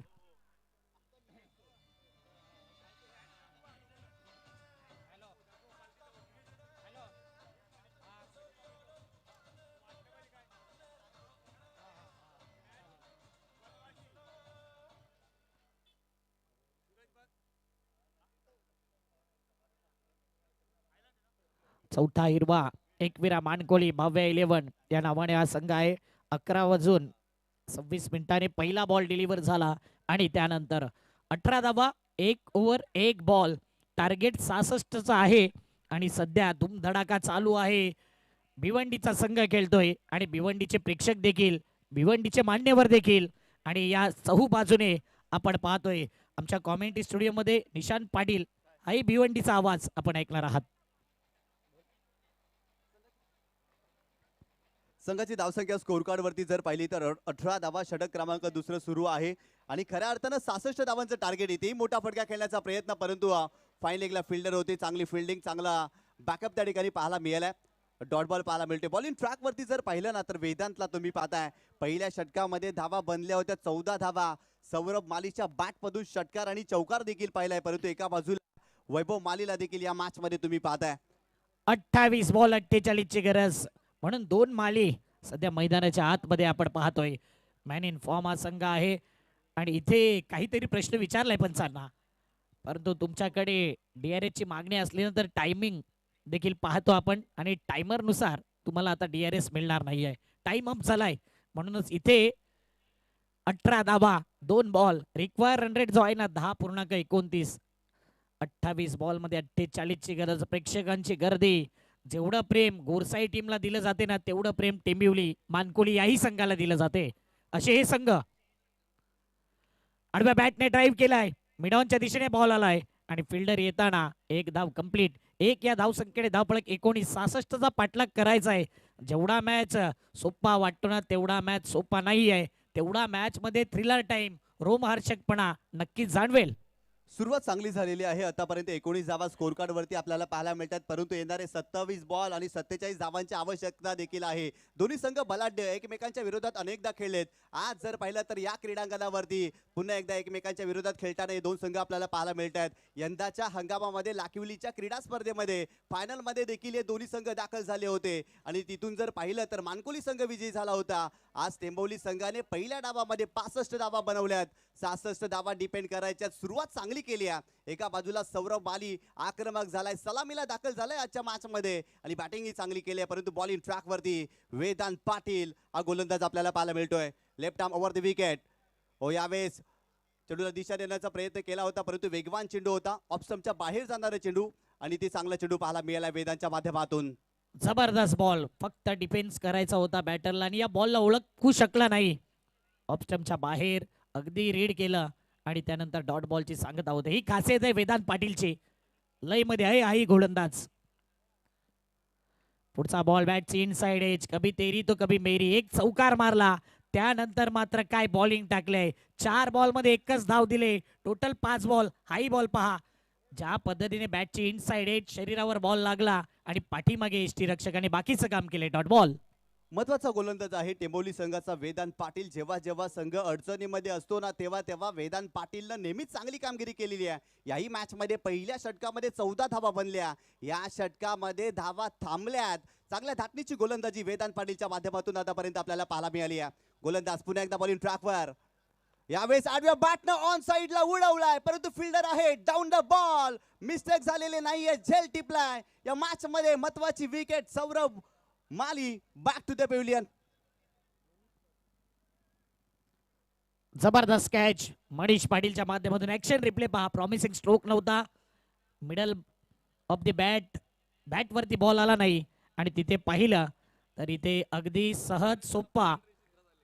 चौथा हिरवा एकविरा मानकोली भव्य 11 या नावाने हा संघ आहे. 11 मिनिटांनी पहिला बॉल डिलिव्हर झाला आणि त्यानंतर 18 धावा, 1 ओव्हर 1 बॉल. टार्गेट 66 आहे आणि सध्या धुमधडाका चालू आहे. भिवंडीचा संघ खेळतोय आणि भिवंडीचे प्रेक्षक देखील, भिवंडीचे मान्यवर देखील. आणि या चहू बाजूने आपण पाहतोय आमच्या कॉमेंट्री स्टुडिओ मध्ये निशांत पाटील हाही भिवंडीचा आवाज आपण ऐकणार आहात. संघाची धावसंख्या स्कोर कार्ड वरती जर पाहिली तर 18 धावा, षटक क्रमांक दुसरं सुरू आहे आणि खऱ्या अर्थानं 66 धावांचं टार्गेट येते. मोठा फटका खेळण्याचा प्रयत्न, परंतु फाईन लेगला फिल्डर होते, चांगली फिल्डिंग, चांगला बॅकअप त्या ठिकाणी पाहायला मिळालाय. डॉट बॉल पाहायला मिळते. बॉलिंग ट्रॅक वरती जर पाहिलं ना तर वेदांतला तुम्ही पाहताय पहिल्या षटकामध्ये धावा बनल्या होत्या 14 धावा. सौरभ मालीच्या बॅट मधून षटकार आणि चौकार देखील पाहिलाय, परंतु एका बाजूला वैभव मालीला देखील या मॅच मध्ये तुम्ही पाहताय 28 बॉल 48 ची गरज, म्हणून 2 माली सध्या मैदानाच्या आतमध्ये आपण पाहतोय. मॅन इन फॉर्म हा संघ आहे आणि इथे काहीतरी प्रश्न विचारलाय पंचांना, परंतु तुमच्याकडे DRS ची मागणी असल्यानंतर टायमिंग देखील पाहतो आपण आणि टायमर नुसार तुम्हाला आता DRS मिळणार नाहीये. टाइम अप झालाय, म्हणूनच इथे 18 धावा 2 बॉल, रिक्वायर रन रेट जो आहे ना 10.29. 28 बॉल मध्ये 48 ची गरज. प्रेक्षकांची गर्दी, जेवढं प्रेम गोरसाई टीमला दिलं जाते ना तेवढं प्रेम टेंबिवली मानकोली याही संघाला दिलं जाते. असे हे संघ. आडव्या बॅटने ड्राईव्ह केलाय, मिडॉनच्या दिशेने बॉल आलाय आणि फिल्डर येताना एक धाव कंप्लीट. एक या धावसंख्येने धावफलक 19. 66 चा पाठलाग करायचा आहे. जेवढा मॅच सोपा वाटतो ना तेवढा मॅच सोपा नाही आहे. तेवढा मॅच मध्ये थ्रिलर टाइम, रोमहर्षकपणा नक्कीच जाणवेल. सुरुवात चांगली झालेली आहे. आतापर्यंत 19 धावा स्कोर कार्ड वरती आपल्याला पाहायला मिळतात, परंतु येणारे 27 बॉल आणि 47 धावांची आवश्यकता देखील आहे. दोन्ही संघ बलाढ्य, एकमेकांच्या विरोधात अनेकदा खेळलेत. आज जर पाहिलं तर या क्रीडांगणावरती पुन्हा एकदा एकमेकांच्या विरोधात खेळताना हे दोन संघ आपल्याला पाहायला मिळतात. यंदाच्या हंगामामध्ये लाकिवलीच्या क्रीडा स्पर्धेमध्ये फायनल मध्ये देखील हे दोन्ही संघ दाखल झाले होते आणि तिथून जर पाहिलं तर मानकोली संघ विजयी झाला होता. आज टेंबवली संघाने पहिल्या डावामध्ये 65 धावा बनवल्यात. 66 धावा डिपेंड करायच्यात. सुरुवात चांगली केली आहे. एका बाजूला सौरभ माली आक्रमक झालाय, सलामीला दाखल झालाय आजच्या मॅच मध्ये आणि बॅटिंग ही चांगली केली आहे, परंतु बॉलिंग ट्रॅक वरती वेदांत पाटील हा गोलंदाज आपल्याला पाहायला मिळतोय. Left arm over the wicket. यावेळेस चेंडूला दिशा देण्याचा प्रयत्न केला होता, परंतु वेगवान चेंडू होता, ऑफस्टंपच्या बाहेर जाणारा चेंडू आणि ती चांगला चेंडू पाहायला मिळाला वेदांच्या माध्यमातून. जबरदस्त बॉल, फक्त डिफेन्स करायचा होता बॅटरला आणि या बॉलला ओळखू शकला नाही. ऑफस्टंपच्या बाहेर अगदी रीड केलं आणि त्यानंतर डॉट बॉलची सांगता होते. ही खासियत आहे वेदांत पाटीलची, लय मध्ये आहे हाही गोलंदाज. पुढचा बॉल बॅटची इनसाइड एज, कभी तेरी तो कभी मेरी. एक चौकार मारला, त्यानंतर मात्र काय बॉलिंग टाकले. 4 बॉल मध्ये एकच धाव दिले, टोटल 5 बॉल. हाई बॉल पहा, ज्या पद्धतीने बॅटची इनसाइड एज, शरीरावर बॉल लागला आणि पाठीमागे यष्टीरक्षकाने बाकीचं काम केले. Dot ball. महत्वाचा गोलंदाज आहे टेंबोली संघाचा वेदांत पाटील. जेव्हा जेव्हा संघ अडचणीमध्ये असतो ना तेव्हा तेव्हा वेदांत पाटीलनं नेहमीच चांगली कामगिरी केलेली आहे. याही मॅच मध्ये पहिल्या षटकामध्ये 14 धावा बनल्या, या षटकामध्ये धावा थांबल्यात. चांगल्या धाटणीची गोलंदाजी वेदांत पाटीलच्या माध्यमातून आतापर्यंत आपल्याला पाहायला मिळाली आहे. गोलंदाज पुन्हा एकदा बॉलिंग ट्रॅकवर. यावेळेस आडव्या बॅटनं ऑन साइडला उडवलाय, परंतु फिल्डर आहे डाऊन द बॉल. मिस्टेक झालेले नाहीये, झेल टिपलाय. या मॅच मध्ये महत्वाची wicket Saurabh Mali. Back to the pavilion. जबरदस्त कॅच मनीष पाटीलच्या माध्यमातून. ऍक्शन रिप्ले पहा, प्रॉमिसिंग स्ट्रोक नव्हता, मिडल ऑफ द बॅट वरती बॉल आला नाही आणि तिथे पाहिलं तर इथे अगदी सहज सोपा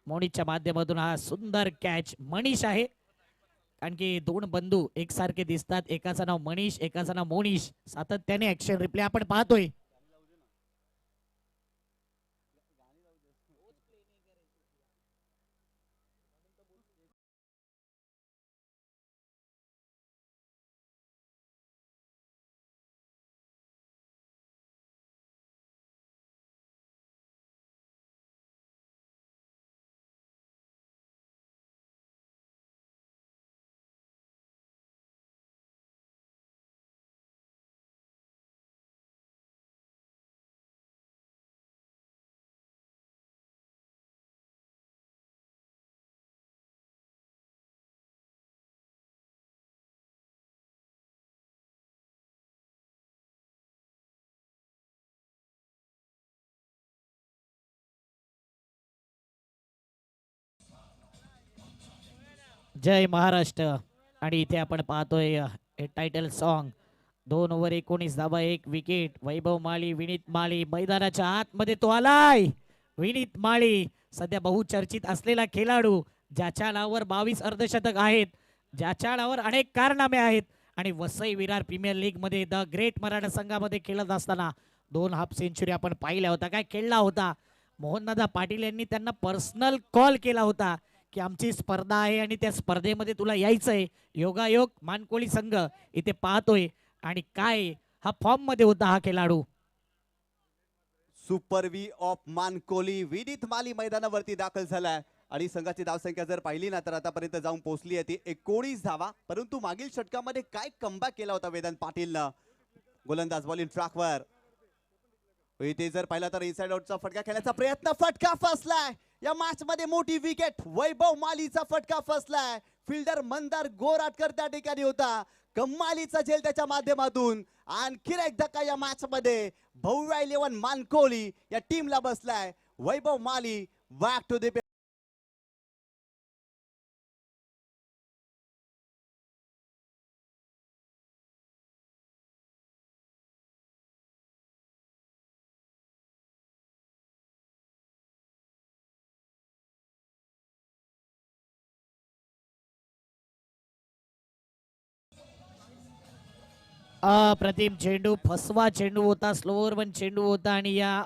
मोनिशच्या माध्यमातून हा सुंदर कॅच. मनीष आहे, कारण की 2 बंधू एकसारखे दिसतात, एकाचं नाव मनीष एकाचं नाव मोनिश. सातत्याने ऍक्शन रिप्ले आपण पाहतोय. जय महाराष्ट्र. आणि इथे आपण पाहतोय हे टायटल सॉन्ग. 2 ओव्हर 19 धावा 1 विकेट. वैभव माळी, विनीत माळी मैदानाच्या आतमध्ये तो आलाय. विनीत माळी सध्या बहुचर्चित असलेला खेळाडू, ज्याच्या नावावर 22 अर्धशतक आहेत, ज्याच्या नावावर अनेक कारनामे आहेत आणि वसई विरार प्रीमियर लीग मध्ये द ग्रेट मराठा संघामध्ये खेळत असताना 2 हाफ सेंचुरी आपण पाहिल्या होता. काय खेळला होता. मोहनदादा पाटील यांनी त्यांना पर्सनल कॉल केला होता की आमची स्पर्धा आहे आणि त्या स्पर्धेमध्ये तुला यायचंय. योगायोग मानकोळी संघ इथे पाहतोय आणि काय हा फॉर्म मध्ये होता हा खेळाडू. Super V of Mankoli Vineet Mali मैदानावरती दाखल झालाय आणि संघाची धावसंख्या जर पाहिली ना तर आतापर्यंत जाऊन पोहोचली आहे ती 19 धावा. परंतु मागील षटकामध्ये काय कमबॅक केला होता वेदांत पाटीलनं. गोलंदाज बॉलिंग ट्रॅकवर इथे जर पाहिला तर इनसाइड आउटचा फटका खेळण्याचा प्रयत्न, फटका फसलाय. या मॅच मध्ये मोठी विकेट, वैभव मालीचा फटका फसलाय. फिल्डर मंदार गोराटकर त्या ठिकाणी होता. कमालीचा झेल त्याच्या माध्यमातून आणखी एक धक्का या मॅच मध्ये भव्य 11 मानकोली या टीमला बसलाय. वैभव माली बॅक टू द अप्रतिम चेंडू, फसवा चेंडू होता, स्लोअर वन चेंडू होता आणि या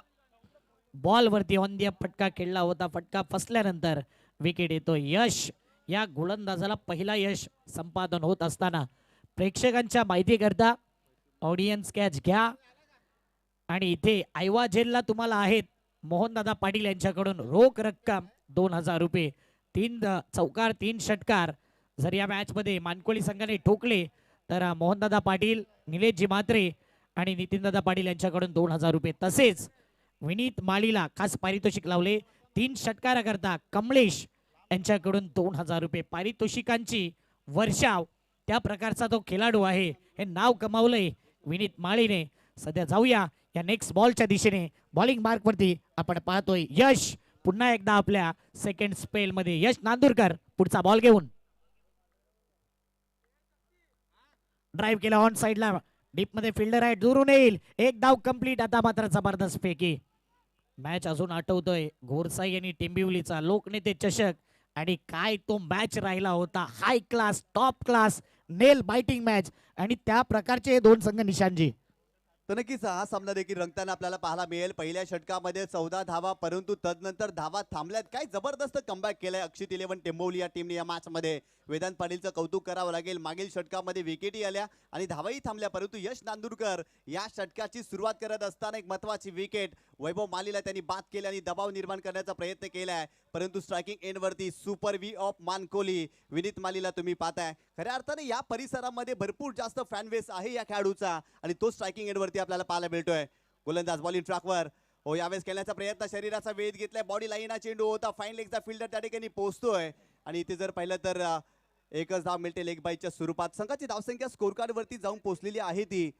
बॉल वरती ऑन द फटका खेळला होता. फटका फसल्यानंतर विकेट येतो. यश या गोलंदाजाला पहिला यश संपादन होत असताना प्रेक्षकांच्या माहिती करता ऑडियन्स कॅच घ्या आणि इथे आयवा जेलला तुम्हाला आहेत मोहनदादा पाटील यांच्याकडून रोख रक्कम 2000 रुपये. 3 चौकार 3 षटकार जर या मॅच मध्ये मानकोळी संघाने ठोकले तर मोहनदादा पाटील, निलेशजी म्हात्रे आणि नितीनदादा पाटील यांच्याकडून 2000 रुपये. तसेच विनीत माळीला खास पारितोषिक लावले 3 षटकाराकरता कमलेश यांच्याकडून 2000 रुपये. पारितोषिकांची वर्षाव त्या प्रकारचा तो खेळाडू आहे. हे नाव कमावलंय विनीत माळीने. सध्या जाऊया या नेक्स्ट बॉलच्या दिशेने. बॉलिंग मार्क वरती आपण पाहतोय यश पुन्हा एकदा आपल्या सेकंड स्पेल मध्ये. यश नांदुरकर पुढचा बॉल घेऊन ड्राइव्ह केला ऑन साइडला. डीप मध्ये फिल्डर आहे, दुरून येईल. एक धाव कंप्लीट. आता मात्र जबरदस्त फेकी. मॅच अजून आठवतोय घोरसाई आणि टेंबिवलीचा लोकनेते चषक आणि काय तो मॅच राहिला होता. हाय क्लास, टॉप क्लास, नेल बाइटिंग मॅच आणि त्या प्रकारचे हे 2 संघ निशांजी. तर नक्कीच हा सामना देखील रंगताना आपल्याला पाहायला मिळेल. पहिल्या षटकामध्ये 14 धावा, परंतु तदनंतर धावा थांबल्यात. काय जबरदस्त कमबॅक केलाय अक्षित 11 टेंबोली या टीमने या मॅच मध्ये. वेदांत पाटीलचं कौतुक करावं लागेल. मागील षटकामध्ये विकेटही आल्या आणि धावाही थांबल्या, परंतु यश नांदुरकर या षटकाची सुरुवात करत असताना एक महत्वाची विकेट वैभव मालीला त्यांनी बाद केली आणि दबाव निर्माण करण्याचा प्रयत्न केलाय. परंतु स्ट्रायकिंग एंड वरती super V of Mankoli Vineet मालीला तुम्ही पाहताय. खऱ्या अर्थाने या परिसरामध्ये भरपूर जास्त फॅन बेस आहे या खेळाडूचा आणि तो स्ट्रायकिंग एंड वरती आपल्याला पाहायला मिळतोय. गोलंदाज बॉलिंग ट्रॅकवर हो यावेळेस खेळण्याचा प्रयत्न, शरीराचा वेध घेतलाय. बॉडी लाईन चेंडू होता. फाईन लेगचा फिल्डर त्या ठिकाणी पोहोचतोय आणि इथे जर पाहिलं तर एकच धाव मिळते लेग बाईच्या स्वरूपात. संघाची धावसंख्या स्कोर कार्ड वरती जाऊन पोहोचलेली आहे ती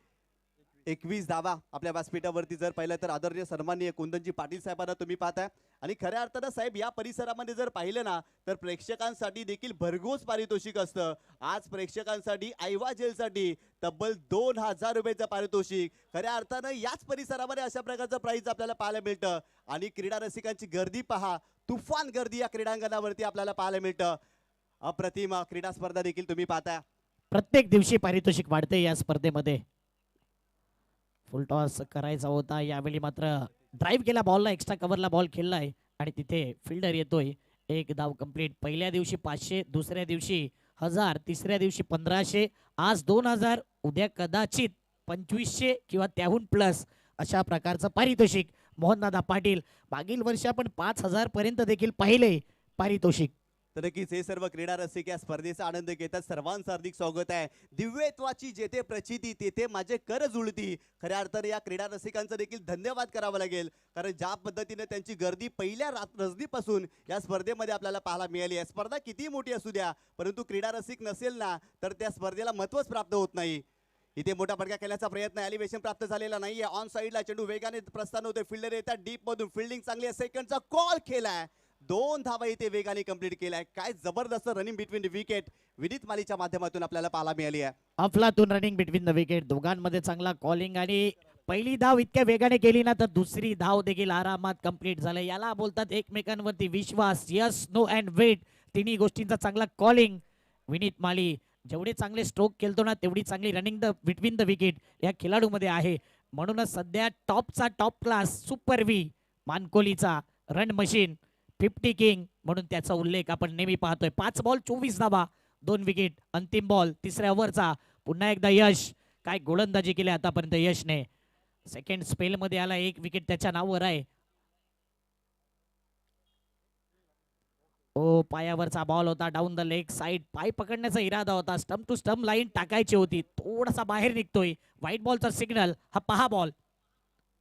21 धावा. आपल्या व्यासपीठावरती जर पाहिलं तर आदरणीय सन्माननीय कुंदनजी पाटील साहेबांना तुम्ही पाहताय आणि खऱ्या अर्थानं साहेब या परिसरामध्ये जर पाहिलं ना तर प्रेक्षकांसाठी देखील भरघोस पारितोषिक असतं. आज प्रेक्षकांसाठी आयवा जेलसाठी तब्बल 2000 रुपयाचं पारितोषिक. खऱ्या अर्थानं याच परिसरामध्ये अशा प्रकारचं प्राइज आपल्याला पाहायला मिळतं आणि क्रीडा रसिकांची गर्दी पहा, तुफान गर्दी या क्रीडांगणावरती आपल्याला पाहायला मिळतं. अप्रतिम क्रीडा स्पर्धा देखील तुम्ही पाहताय. प्रत्येक दिवशी पारितोषिक वाढते या स्पर्धेमध्ये. फुल टॉस करायचा होता, यावेळी मात्र ड्राइव्ह केला बॉलला, एक्स्ट्रा कव्हरला बॉल खेळलाय आणि तिथे फिल्डर येतोय. एक धाव कंप्लीट. पहिल्या दिवशी 500, दुसऱ्या दिवशी 1000, तिसऱ्या दिवशी 1500, आज 2000, उद्या कदाचित 2500 किंवा त्याहून प्लस अशा प्रकारचं पारितोषिक. मोहनदादा पाटील मागील वर्षी आपण 5000 पर्यंत देखील पाहिले पारितोषिक. तर नक्कीच हे सर्व क्रीडा रसिक या स्पर्धेचा आनंद घेतात. सर्वांचं हार्दिक स्वागत आहे. दिव्यत्वाची जेथे प्रचिती तेथे माझे कर जुळती. खऱ्या अर्थाने या क्रीडा रसिकांचं देखील धन्यवाद करावा लागेल, कारण ज्या पद्धतीने त्यांची गर्दी पहिल्या रजनीपासून या स्पर्धेमध्ये आपल्याला पाहायला मिळाली आहे. स्पर्धा किती मोठी असू द्या, परंतु क्रीडा रसिक नसेल ना तर त्या स्पर्धेला महत्त्वच प्राप्त होत नाही. इथे मोठा फटका खेळण्याचा प्रयत्न, एलिव्हेशन प्राप्त झालेला नाहीये. ऑन साइडला चेंडू वेगाने प्रस्थान होते. फिल्डर येतात डीप मधून, फिल्डिंग चांगली आहे. सेकंडचा कॉल केलाय. 2 धावा इथे वेगाने कंप्लीट केलाय. काय जबरदस्त running between the wicket Vineet मालीच्या माध्यमातून आपल्याला पाहायला मिळाली आहे. अफलातून रनिंग बिटवीन द विकेट. दोघांमध्ये चांगला कॉलिंग आणि पहिली धाव इतक्या वेगाने केली ना तर दुसरी धाव देखील आरामात कंप्लीट झाली. याला बोलतात एकमेकांवरती विश्वास. Yes, no and wait. तिन्ही गोष्टींचा चांगला कॉलिंग. विनीत माली जेवढे चांगले स्ट्रोक खेळतो ना तेवढी चांगली running the between the wicket या खेळाडूमध्ये आहे. म्हणूनच सध्या टॉपचा टॉप क्लास सुपर व्ही मानकोलीचा रन मशीन 50 किंग म्हणून त्याचा उल्लेख आपण नेहमी पाहतोय. 5 बॉल 24 धावा 2 विकेट. अंतिम बॉल तिसऱ्या ओव्हरचा. पुन्हा एकदा यश. काय गोलंदाजी केली आतापर्यंत यशने. सेकंड स्पेल मध्ये आला. 1 विकेट त्याच्या नावावर आहे. ओ पायावरचा बॉल होता. Down the leg side. पाय पकडण्याचा इरादा होता. स्टंप टू स्टंप लाईन टाकायची होती. थोडासा बाहेर निघतोय. व्हाईट बॉलचा सिग्नल. हा पहा बॉल.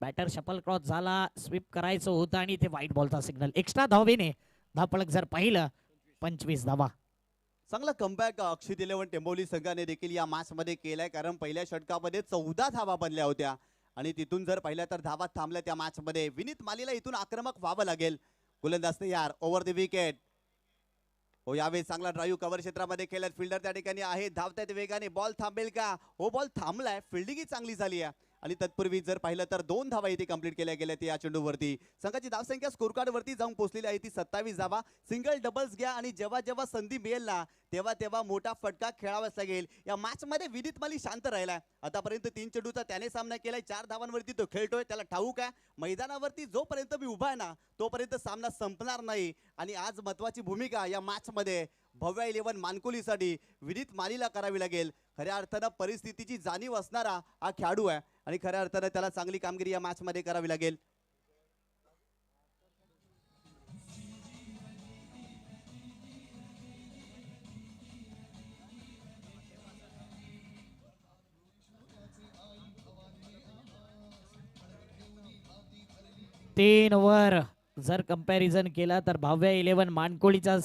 बॅटर शफल क्रॉस झाला. स्वीप करायचं होतं आणि इथे व्हाईट बॉलचा सिग्नल. एक्स्ट्रा धावेने धावफलक जर पाहिलं 25 धावा. चांगला कमबॅक अक्षित 11 टेंबोली संघाने देखील या मॅच मध्ये केलाय, कारण पहिल्या षटकामध्ये 14 धावा बनल्या होत्या आणि तिथून जर पाहिल्या तर धावा थांबल्या त्या मॅच मध्ये. विनीत मालीला इथून आक्रमक व्हावं लागेल. गोलंदाज तयार. Over the wicket. हो यावेळी चांगला ड्राईव्ह कव्हर क्षेत्रामध्ये केल्यात. फिल्डर त्या ठिकाणी आहे. धावतायत वेगाने. बॉल थांबेल का? हो बॉल थांबलाय. फिल्डिंग चांगली झाली आहे आणि तत्पूर्वी जर पाहिलं तर 2 धावा इथे कंप्लीट केल्या गेल्या या चेंडूवरती. संघाची धावसंख्या स्कोर कार्ड वरती जाऊन पोहोचलेली आहे ती 27 धावा. सिंगल डबल्स घ्या आणि जेव्हा जेव्हा संधी मिळेल ना तेव्हा तेव्हा मोठा फटका खेळावाच लागेल. या मॅच मध्ये विनीत माली शांत राहिलाय. आतापर्यंत 3 चेंडूचा त्याने सामना केलाय. 4 धावांवरती तो खेळतोय. त्याला ठाऊक आहे मैदानावरती जोपर्यंत मी उभा आहे ना तोपर्यंत सामना संपणार नाही. आणि आज महत्वाची भूमिका या मॅच मध्ये भव्य 11 मानकोलीसाठी विनीत मालीला करावी लागेल. खऱ्या अर्थानं परिस्थितीची जाणीव असणारा हा खेळाडू आहे आणि खऱ्या अर्थानं त्याला चांगली कामगिरी या मॅच मध्ये करावी लागेल. तीन ओव्हर जर कंपॅरिझन केला तर भव्य 11 मानकोळीचा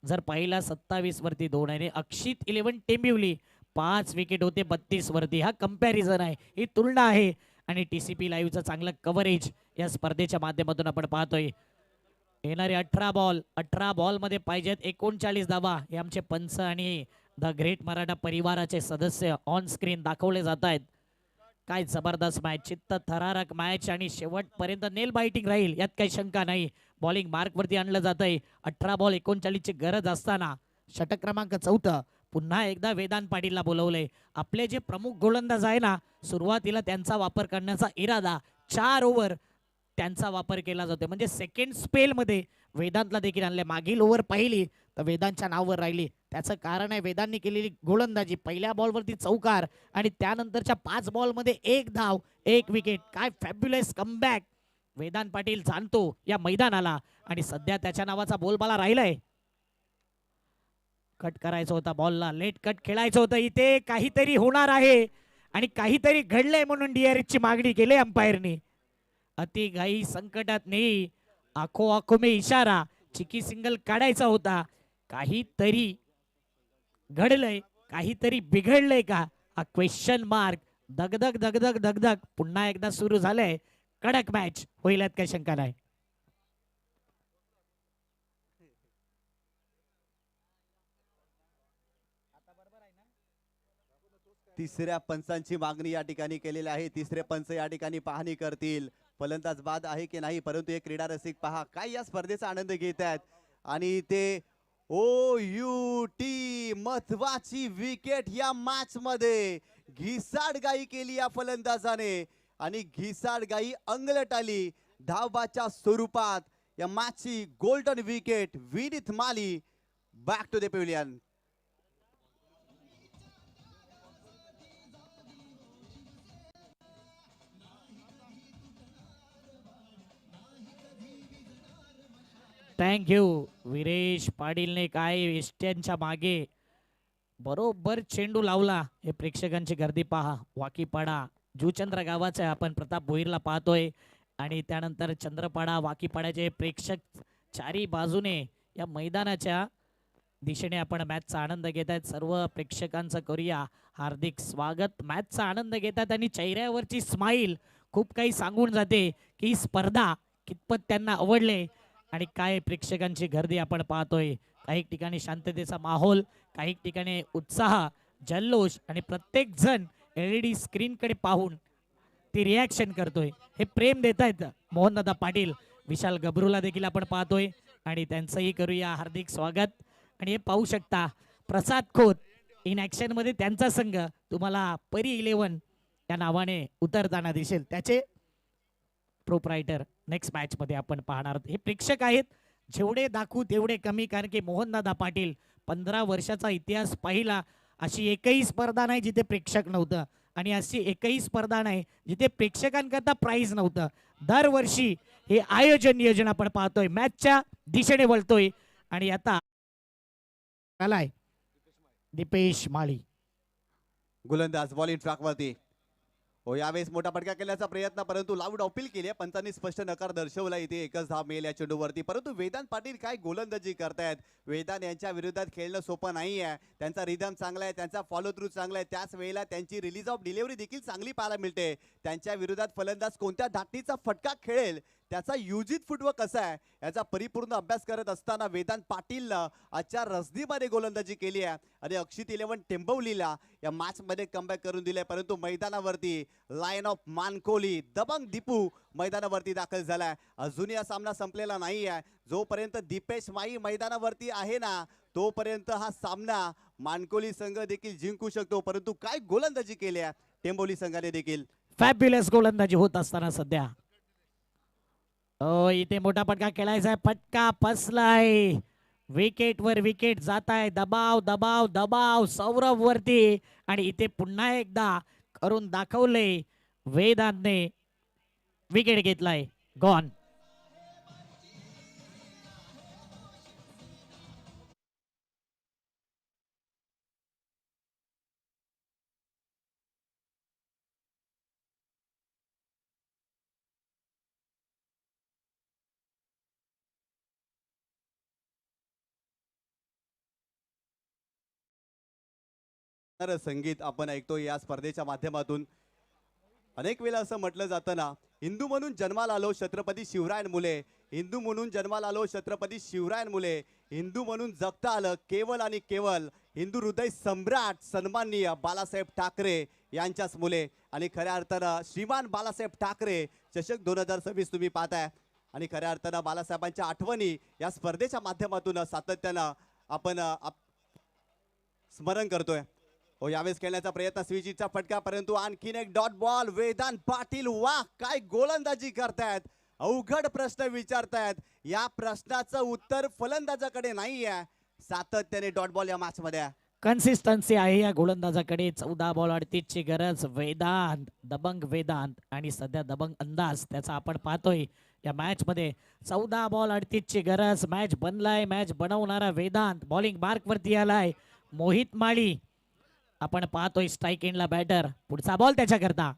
जर पाहिला 27 वरती 2 आहे. अक्षित 11 टेंबिवली 5 विकेट होते 32 वरती. हा कंपॅरिझन आहे. ही तुलना आहे आणि TCP लाईव्हचं चांगलं कव्हरेज या स्पर्धेच्या माध्यमातून आपण पाहतोय. येणारे 18 बॉल मध्ये पाहिजेत 39 धावा. हे आमचे पंच आणि द ग्रेट मराठा परिवाराचे सदस्य ऑन स्क्रीन दाखवले जात आहेत. काय जबरदस्त मॅच. चित्त थरारक मॅच आणि शेवटपर्यंत नेल बाइटिंग राहील यात काही शंका नाही. बॉलिंग मार्क वरती आणलं जात आहे. 18 बॉल 39 ची गरज असताना षटक क्रमांक 4 पुन्हा एकदा वेदांत पाटीलला बोलवलंय. आपले जे प्रमुख गोलंदाज आहे ना सुरुवातीला त्यांचा वापर करण्याचा इरादा 4 ओव्हर त्यांचा वापर केला जातो. म्हणजे सेकंड स्पेल मध्ये वेदांतला देखील आणले. मागील ओव्हर पाहिली तर वेदांतच्या नावावर राहिली. त्याचं कारण आहे वेदांतने केलेली गोलंदाजी. पहिल्या बॉलवरती चौकार आणि त्यानंतरच्या 5 बॉल मध्ये 1 धाव 1 विकेट. काय फॅब्युलस कमबॅक. वेदांत पाटील जाणतो या मैदानाला आणि सध्या त्याच्या नावाचा बोलबाला राहिलाय. कट करायचा होता बॉलला. लेट कट खेळायचं होतं. इथे काहीतरी होणार आहे आणि काहीतरी घडलंय म्हणून DRH ची मागणी केली अंपायरनी. अति घाई संकटात नाही. आखो में इशारा. चिकी सिंगल काढायचा होता. काहीतरी घडलंय. काहीतरी बिघडलंय का हा क्वेश्चन मार्क. दगदग दगदग दगदग पुन्हा एकदा सुरू झालंय. कडक मॅच होईल यात काही शंका नाही. तिसऱ्या पंचांची मागणी या ठिकाणी केलेली आहे. तिसरे पंच या ठिकाणी पाहणी करतील. फलंदाज बाद आहे की नाही, परंतु एक क्रीडा रसिक पहा काय या स्पर्धेचा आनंद घेत आहेत. आणि ते OUT महत्वाची विकेट या मॅच मध्ये. घिसाडगाई केली या फलंदाजाने आणि घिसाडगाई अंगलट आली. धावबाच्या स्वरूपात या मॅचची golden wicket. Vineet Mali back to the pavilion. Thank you Viresh पाटीलने काय एस्ट्यांच्या मागे बरोबर चेंडू लावला. हे प्रेक्षकांची गर्दी पहा. वाकीपाडा जुचंद्र गावाचा आपण प्रताप भोईरला पाहतोय आणि त्यानंतर चंद्रपाडा वाकीपाड्याचे प्रेक्षक चारी बाजूने या मैदानाच्या दिशेने आपण मॅचचा आनंद घेत आहेत. सर्व प्रेक्षकांचं करूया हार्दिक स्वागत. मॅचचा आनंद घेतात आणि चेहऱ्यावरची स्माईल खूप काही सांगून जाते की स्पर्धा कितपत त्यांना आवडले आणि काय प्रेक्षकांची गर्दी आपण पाहतोय. काही ठिकाणी शांततेचा माहोल, काही ठिकाणी उत्साह, जल्लोष आणि प्रत्येक जण LED स्क्रीन कडे पाहून ती रिॲक्शन करतोय. हे प्रेम देत आहेत मोहनदादा पाटील. विशाल गबरूला देखील आपण पाहतोय आणि त्यांचंही करूया हार्दिक स्वागत. आणि हे पाहू शकता प्रसाद खोत इन ऍक्शन मध्ये त्यांचा संघ तुम्हाला परी 11 या नावाने उतरताना दिसेल. त्याचे प्रोप्रायटर नेक्स्ट मॅच मध्ये आपण पाहणार आहोत. हे प्रेक्षक आहेत, जेवढे दाखवू तेवढे कमी, कारण की मोहनदादा पाटील 15 वर्षाचा इतिहास पाहिला. अशी एकही स्पर्धा नाही जिथे प्रेक्षक नव्हतं आणि अशी एकही स्पर्धा नाही जिथे प्रेक्षकांकरता प्राइज नव्हतं. दरवर्षी हे आयोजन नियोजन आपण पाहतोय, मॅचच्या दिशेने वळतोय. आणि आता आलाय दीपेश माळी. गोलंदाज बॉलिंग ट्रॅकवरती. हो, यावेळेस मोठा फटका केल्याचा प्रयत्न, परंतु लाऊड अपील केली. पंचांनी स्पष्ट नकार दर्शवला. इथे एकच धाव मिळेल या चेंडूवरती. परंतु वेदांत पाटील काय गोलंदाजी करतायत. वेदांत यांच्या विरोधात खेळणं सोपं नाही आहे. त्यांचा रिदम चांगला आहे, त्यांचा फॉलो थ्रू चांगला आहे, त्याच वेळेला त्यांची रिलीज ऑफ डिलिव्हरी देखील चांगली पाहायला मिळते. त्यांच्या विरोधात फलंदाज कोणत्या धाटणीचा फटका खेळेल, त्याचा युजित फुटवर्क कसा आहे याचा परिपूर्ण अभ्यास करत असताना वेदांत पाटीलनं आजच्या रसदीमध्ये गोलंदाजी केली आहे आणि अक्षित 11 टेंबवलीला या मॅच मध्ये कमबॅक करून दिले. परंतु मैदानावरती लायन ऑफ मानकोली दबंग दीपू मैदानावरती दाखल झालाय. अजूनही हा सामना संपलेला नाही आहे. जोपर्यंत दीपेश माई मैदानावरती आहे ना, तोपर्यंत हा सामना मानकोली संघ देखील जिंकू शकतो. परंतु काय गोलंदाजी केली आहे टेंबोली संघाने देखील. फॅब्युलस गोलंदाजी होत असताना सध्या इथे मोठा फटका खेळायचा आहे. फटका फसलाय, विकेट वर विकेट जात आहे. दबाव दबाव दबाव सौरभ वरती आणि इथे पुन्हा एकदा करून दाखवले वेदांतने. विकेट घेतलाय, गॉन. संगीत आपण ऐकतो या स्पर्धेच्या माध्यमातून. अनेक वेळा असं म्हटलं जातं ना, हिंदू म्हणून जन्माला आलो छत्रपती शिवरायांमुळे, हिंदू म्हणून जन्माला आलो छत्रपती शिवरायांमुळे, हिंदू म्हणून जगता आलं केवळ आणि केवळ हिंदू हृदय सम्राट सन्माननीय बाळासाहेब ठाकरे यांच्याच मुले. आणि खऱ्या अर्थानं श्रीमान बाळासाहेब ठाकरे चषक 2026 तुम्ही पाहताय आणि खऱ्या अर्थानं बाळासाहेबांच्या आठवणी या स्पर्धेच्या माध्यमातून सातत्यानं आपण स्मरण करतोय. हो, यावेळेस खेळण्याचा प्रयत्न, स्विचिटचा फटका, परंतु आणखीन एक डॉट बॉल. वेदांत पाटील वाह काय गोलंदाजी करतायत. अवघड प्रश्न विचारतायत. या प्रश्नाचं उत्तर फलंदाजाकडे नाही आहे. सातत्याने डॉट बॉल या मॅच मध्ये. कन्सिस्टन्सी आहे या गोलंदाजाकडे. 14 बॉल 38 ची गरज. वेदांत, दबंग वेदांत आणि सध्या दबंग अंदाज त्याचा आपण पाहतोय या मॅच मध्ये. 14 बॉल 38 ची गरज. मॅच बनलाय, मॅच बनवणारा वेदांत. बॉलिंग मार्क वरती आलाय मोहित माळी. आपण पाहतोय स्ट्राईक एंडला बॅटर. पुढचा बॉल त्याच्याकरता.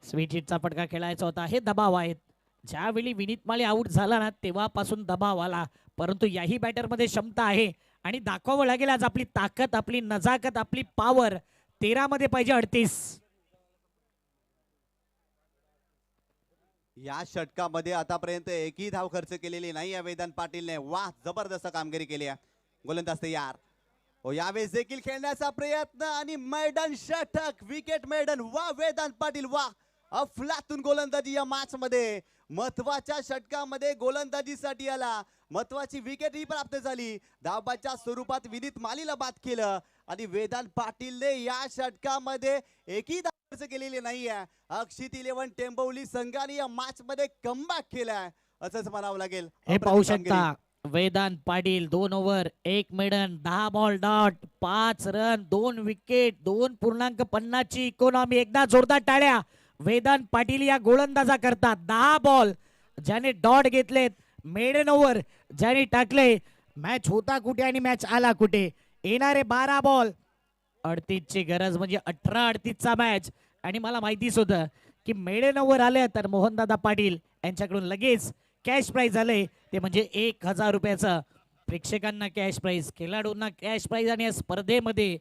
स्वीट हिटचा फटका खेळायचा होता. हे दबाव आहेत. ज्यावेळी विनीत माळी आऊट झाला ना, तेव्हापासून दबाव आला. परंतु याही बॅटरमध्ये क्षमता आहे आणि दाखवावं लागेल आज आपली ताकद, आपली नजाकत, आपली पॉवर. 13 मध्ये पाहिजे 38. या षटकामध्ये आतापर्यंत एकही धाव खर्च केलेली नाही या वेदांत पाटीलने. वाह जबरदस्त कामगिरी केली आहे. गोलंदाज तयार. हो, यावेळेस देखील खेळण्याचा प्रयत्न आणि मैदान षटक, विकेट मैदान. वा वेदांत पाटील वाह, अफलातून गोलंदाजी या मॅच मध्ये. महत्वाच्या षटकामध्ये गोलंदाजीसाठी आला. महत्वाची विकेट ही प्राप्त झाली. धाबाच्या स्वरूपात विनीत मालीला बाद केलं आणि वेदांत पाटीलने या षटकामध्ये एकही धाव खर्च केलेली नाहीये. अक्षित 11 टेंबवली संघाने या मॅच मध्ये कमबॅक केलाय असंच म्हणावं लागेल. हे पाहू शकता Vedant Patil 2 over 1 maiden 10 ball dot 5 run 2 wicket 2.50 ची इकॉनॉमी. एकदा जोरदार टाळ्या वेदांत पाटील या गोलंदाजा करतात. 10 बॉल ज्याने डॉट घेतलेत, मेडन ओव्हर ज्याने टाकले. मॅच होता कुठे आणि मॅच आला कुठे. येणारे 12 बॉल 38 ची गरज म्हणजे 18-38 चा मॅच. आणि मला माहितीच होतं की मेडन ओव्हर आले तर मोहनदादा पाटील यांच्याकडून लगेच कॅश प्राइज आले, ते म्हणजे 1000 रुपयाचं. प्रेक्षकांना कॅश प्राइज, खेळाडूंना कॅश प्राइज आणि या स्पर्धेमध्ये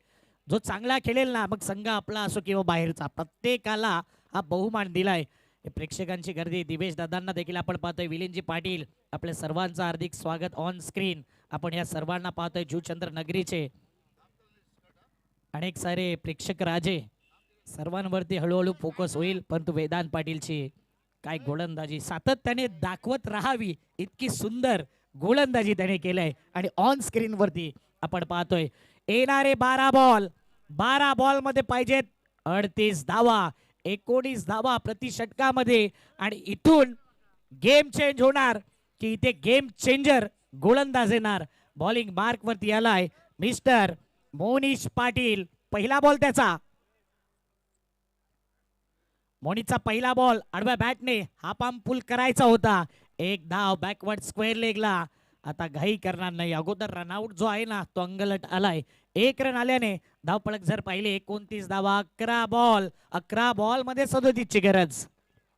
जो चांगला खेळेल ना, मग संघ आपला असो किंवा बाहेरचा, प्रत्येकाला हा बहुमान दिलाय. प्रेक्षकांची गर्दी. दिवेश दादांना देखील आपण पाहतोय. विलीनजी पाटील आपल्या सर्वांचं हार्दिक स्वागत ऑन स्क्रीन. आपण या सर्वांना पाहतोय. जुचंद्र नगरीचे अनेक सारे प्रेक्षक राजे. सर्वांवरती हळूहळू फोकस होईल. परंतु वेदांत पाटीलची काय गोलंदाजी सातत्याने दाखवत राहावी इतकी सुंदर गोलंदाजी त्याने केलंय. आणि ऑन स्क्रीन वरती आपण पाहतोय येणारे 12 बॉल मध्ये पाहिजेत 38 धावा, 19 धावा प्रति षटकामध्ये आणि इथून गेम चेंज होणार की इथे गेम चेंजर गोलंदाज येणार. बॉलिंग मार्क वरती आलाय मिस्टर मोनिश पाटील. पहिला बॉल त्याचा. मोनीचा पहिला बॉल आडव्या बॅटने हा पाम पुल करायचा होता. एक धाव बॅकवर्ड स्क्वेअर लेगला. आता घाई करणार नाही. अगोदर रनआउट जो आहे ना तो अंगलट आलाय. 1 रन आल्याने धावपळक जर पाहिले 29 धावा. 11 बॉल मध्ये 37 ची गरज.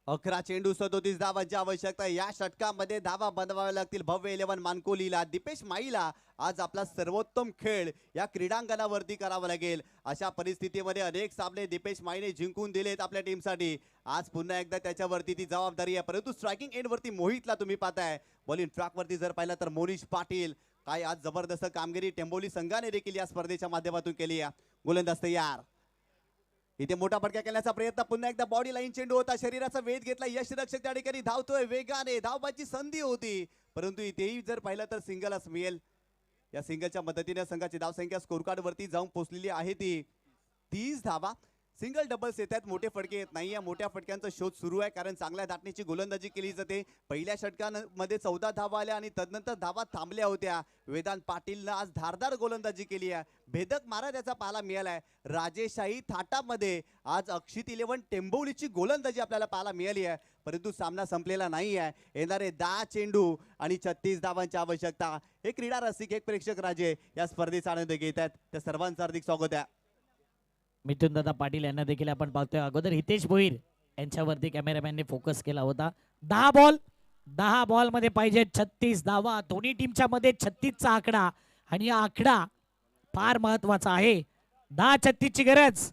11 चेंडू 37 धावांची आवश्यकता. या षटकामध्ये धावा बनवाव्या लागतील भव्य 11 मानकोलीला. दीपेश माईला आज आपला सर्वोत्तम खेळ या क्रीडांगणावरती करावा लागेल. अशा परिस्थितीमध्ये अनेक सामने दीपेश माईने जिंकून दिलेत आपल्या टीमसाठी. आज पुन्हा एकदा त्याच्यावरती ती जबाबदारी आहे. परंतु स्ट्रायकिंग एंड वरती मोहितला तुम्ही पाहताय. बॉलिंग ट्रॅक वरती जर पाहिलं तर मोनिश पाटील. काय आज जबरदस्त कामगिरी टेंबोली संघाने देखील या स्पर्धेच्या माध्यमातून केली आहे. गोलंदाज तयार. इथे मोठा फटका केल्याचा प्रयत्न. पुन्हा एकदा बॉडी लाईन चेंडू होता. शरीराचा वेध घेतला. यशरक्षक त्या ठिकाणी धावतोय वेगाने. धावबाची संधी होती परंतु इथेही जर पाहिलं तर सिंगलच मिळेल. या सिंगलच्या मदतीने संघाची धावसंख्या स्कोर कार्ड वरती जाऊन पोहोचलेली आहे ती 30 धावा. सिंगल डबल्स येतात, मोठे फटके येत नाही. या मोठ्या फटक्यांचा शोध सुरू आहे कारण चांगल्या धाटणीची गोलंदाजी केली जाते. पहिल्या षटकामध्ये 14 धावा आल्या आणि तदनंतर धावा थांबल्या होत्या. वेदांत पाटीलनं आज धारदार गोलंदाजी केली आहे. भेदक मारा त्याचा पाहायला मिळालाय. राजेशाही थाटामध्ये आज अक्षित 11 टेंबोलीची गोलंदाजी आपल्याला पाहायला मिळाली आहे. परंतु सामना संपलेला नाही आहे. येणारे 10 चेंडू आणि 36 धावांची आवश्यकता. एक क्रीडा रसिक, एक प्रेक्षक राजे या स्पर्धेचा आनंद घेत आहेत. त्या सर्वांचं हार्दिक स्वागत आहे. मिथुन दादा पाटील यांना देखील आपण पाहतोय. अगोदर हितेश भोईर यांच्यावरती कॅमेरामॅनने फोकस केला होता. 10 बॉल मध्ये पाहिजे 36 धावा. दोन्ही टीमच्या मध्ये 36 चा आकडा आणि हा आकडा फार महत्वाचा आहे. 10-36 ची गरज.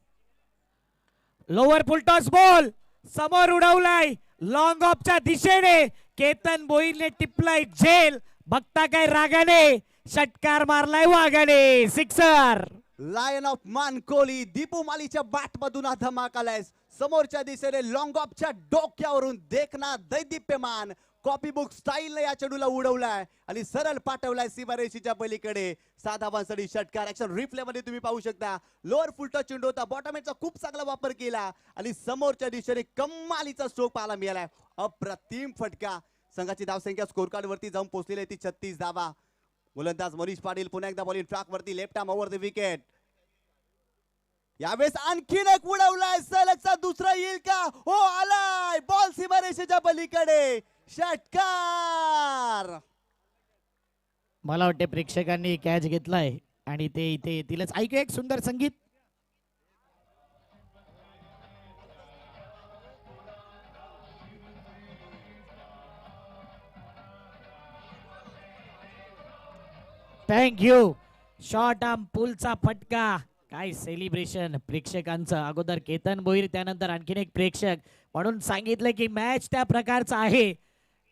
लोअर फुल टॉस बॉल समोर उडवलाय लॉंग ऑफच्या दिशेने. केतन भोईरने टिपलाय झेल. बघता काय रागाने षटकार मारलाय वागाने. Sixer. Lion of Mankoli Dipu मालीच्या बॅट मधून हा धमाका आलाय. समोरच्या दिशेने लॉंग ऑफच्या डोक्यावरून देखना दैदिप्यमान कॉपी बुक स्टाईल या चेंडूला उडवलाय आणि सरळ पाठवलाय सीमारेषेच्या पलीकडे. 7 धावांसाठी षटकार. ऍक्शन रिप्ले मध्ये तुम्ही पाहू शकता. लोअर फुलटॉस चेंडू होता. बॉटम एंडचा खूप चांगला वापर केला आणि समोरच्या दिशेने कमालीचा स्ट्रोक पाहायला मिळालाय. अप्रतिम फटका. संघाची धावसंख्या स्कोर कार्ड वरती जाऊन पोहोचलेली आहे ती 36 धावा. गोलंदाज मनीष पाटील पुन्हा एकदा बॉलिंग ट्रॅक वरती. Left arm over the wicket. यावेळेस आणखीन एक उडवलाय. सलगचा दुसरा येईल का? हो आलाय. बॉल सीमारेषेच्या पलीकडे. षटकार. मला वाटते प्रेक्षकांनी कॅच घेतलाय आणि ते इथे येतीलच. ऐकू एक सुंदर संगीत. थँक्यू. शॉर्ट आर्म पुलचा फटका. काय सेलिब्रेशन प्रेक्षकांचं. अगोदर केतन भोईर त्यानंतर आणखीन एक प्रेक्षक. म्हणून सांगितलं की मॅच त्या प्रकारचा आहे.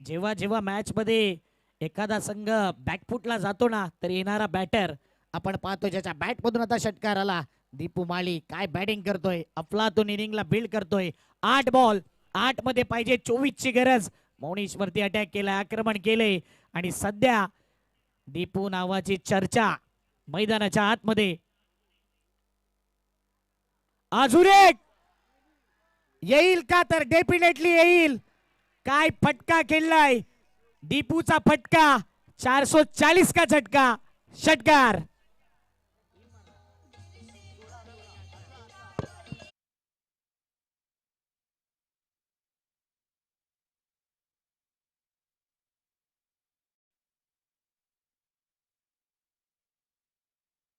जेव्हा जेव्हा मॅच मध्ये एखादा संघ बॅकफुटला जातो ना तर येणारा बॅटर आपण पाहतो ज्याच्या बॅट मधून आता षटकार आला. दीपू माली काय बॅटिंग करतोय. अफलातून इनिंगला बिल्ड करतोय. 8 बॉल 8 मध्ये पाहिजे 24 ची गरज. मोनिश वरती अटॅक केलाय, आक्रमण केले आणि सध्या दीपू नावाची चर्चा मैदानाच्या आतमध्ये. अजून एक येईल का? तर डेफिनेटली येईल. काय फटका केलाय दीपूचा फटका. 440 का झटका. षटकार.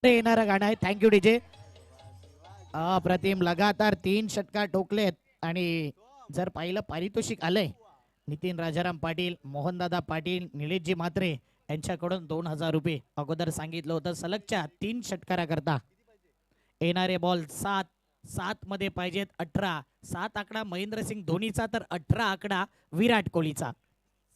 येणारा गाणं आहे. Thank you DJ. अप्रतिम. लगातार 3 षटकार ठोकलेत आणि जर पाहिलं पारितोषिक आलंय नितीन राजाराम पाटील, मोहनदादा पाटील, निलेशजी म्हात्रे यांच्याकडून 2000 रुपये. अगोदर सांगितलं होतं सलगच्या 3 षटकारा करता. येणारे बॉल 7 मध्ये पाहिजेत 18. 7 आकडा महेंद्रसिंग धोनीचा तर 18 आकडा विराट कोहलीचा.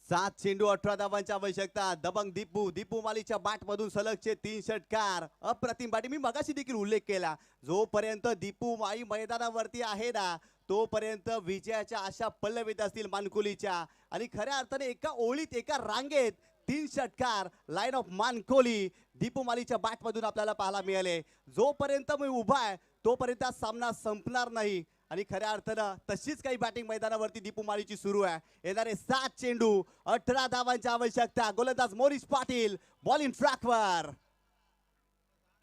7 चेंडू 18 धावांची आवश्यकता. दबंग दीपू मालीच्या बॅट मधून सलगचे 3 षटकार. अप्रतिम बॅटिंग. मी मगाशी देखील उल्लेख केला जोपर्यंत दीपू माळी मैदानावरती आहे ना तोपर्यंत विजयाच्या आशा पल्लवीत असतील मानकोलीच्या. आणि खऱ्या अर्थाने एका ओळीत एका रांगेत 3 षटकार. लाईन ऑफ मानकोली दीपू मालीच्या बॅटमधून आपल्याला पाहायला मिळाले. जोपर्यंत मी उभा आहे तोपर्यंत हा सामना संपणार नाही आणि खऱ्या अर्थानं तशीच काही बॅटिंग मैदानावरती दीपू मालीची सुरू आहे. येणारे 7 चेंडू 18 धावांची आवश्यकता. गोलंदाज मोनिश पाटील बॉलिंग ट्रॅकवर.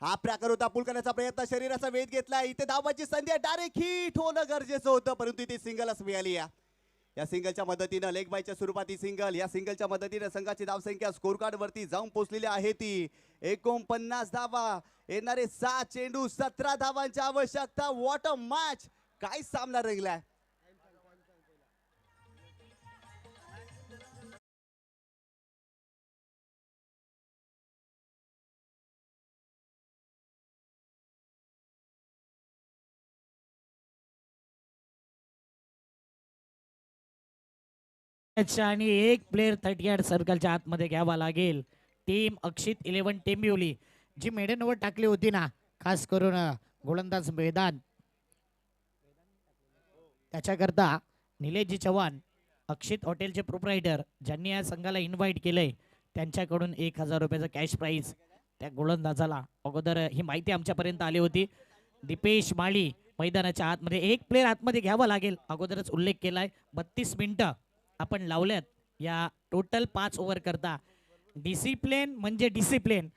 हा प्रकार होता पुल करण्याचा प्रयत्न, शरीराचा वेध घेतला. इथे धावांची संधी आहे, डायरेक्ट हिट होणं गरजेचं होतं परंतु इथे सिंगलच मिळाली आहे. या सिंगलच्या मदतीनं लेग बायच्या स्वरूपात ही सिंगल, या सिंगलच्या मदतीनं संघाची धावसंख्या स्कोर कार्ड वरती जाऊन पोहोचलेली आहे ती 49 धावा. येणारे 7 चेंडू 17 धावांची आवश्यकता. व्हॉट अ मॅच, काय सामना रंगलाय. आणि एक प्लेअर 38 सर्कलच्या आतमध्ये घ्यावा लागेल. टीम अक्षित 11 टेंबिवली जी मेडन ओव्हर टाकली होती ना, खास करून गोलंदाज मैदान, त्याच्याकरता निलेशजी चव्हाण अक्षित हॉटेलचे प्रोप्रायटर ज्यांनी या संघाला इन्व्हाइट केलंय त्यांच्याकडून 1000 रुपयाचं कॅश प्राइज त्या गोलंदाजाला. अगोदर ही माहिती आमच्यापर्यंत आली होती. दीपेश माळी मैदानाच्या आतमध्ये एक प्लेअर आतमध्ये घ्यावा लागेल, अगोदरच उल्लेख केलाय. 32 मिनिटं आपण लावल्यात या टोटल 5 ओव्हर करता. डिसिप्लिन म्हणजे डिसिप्लिन.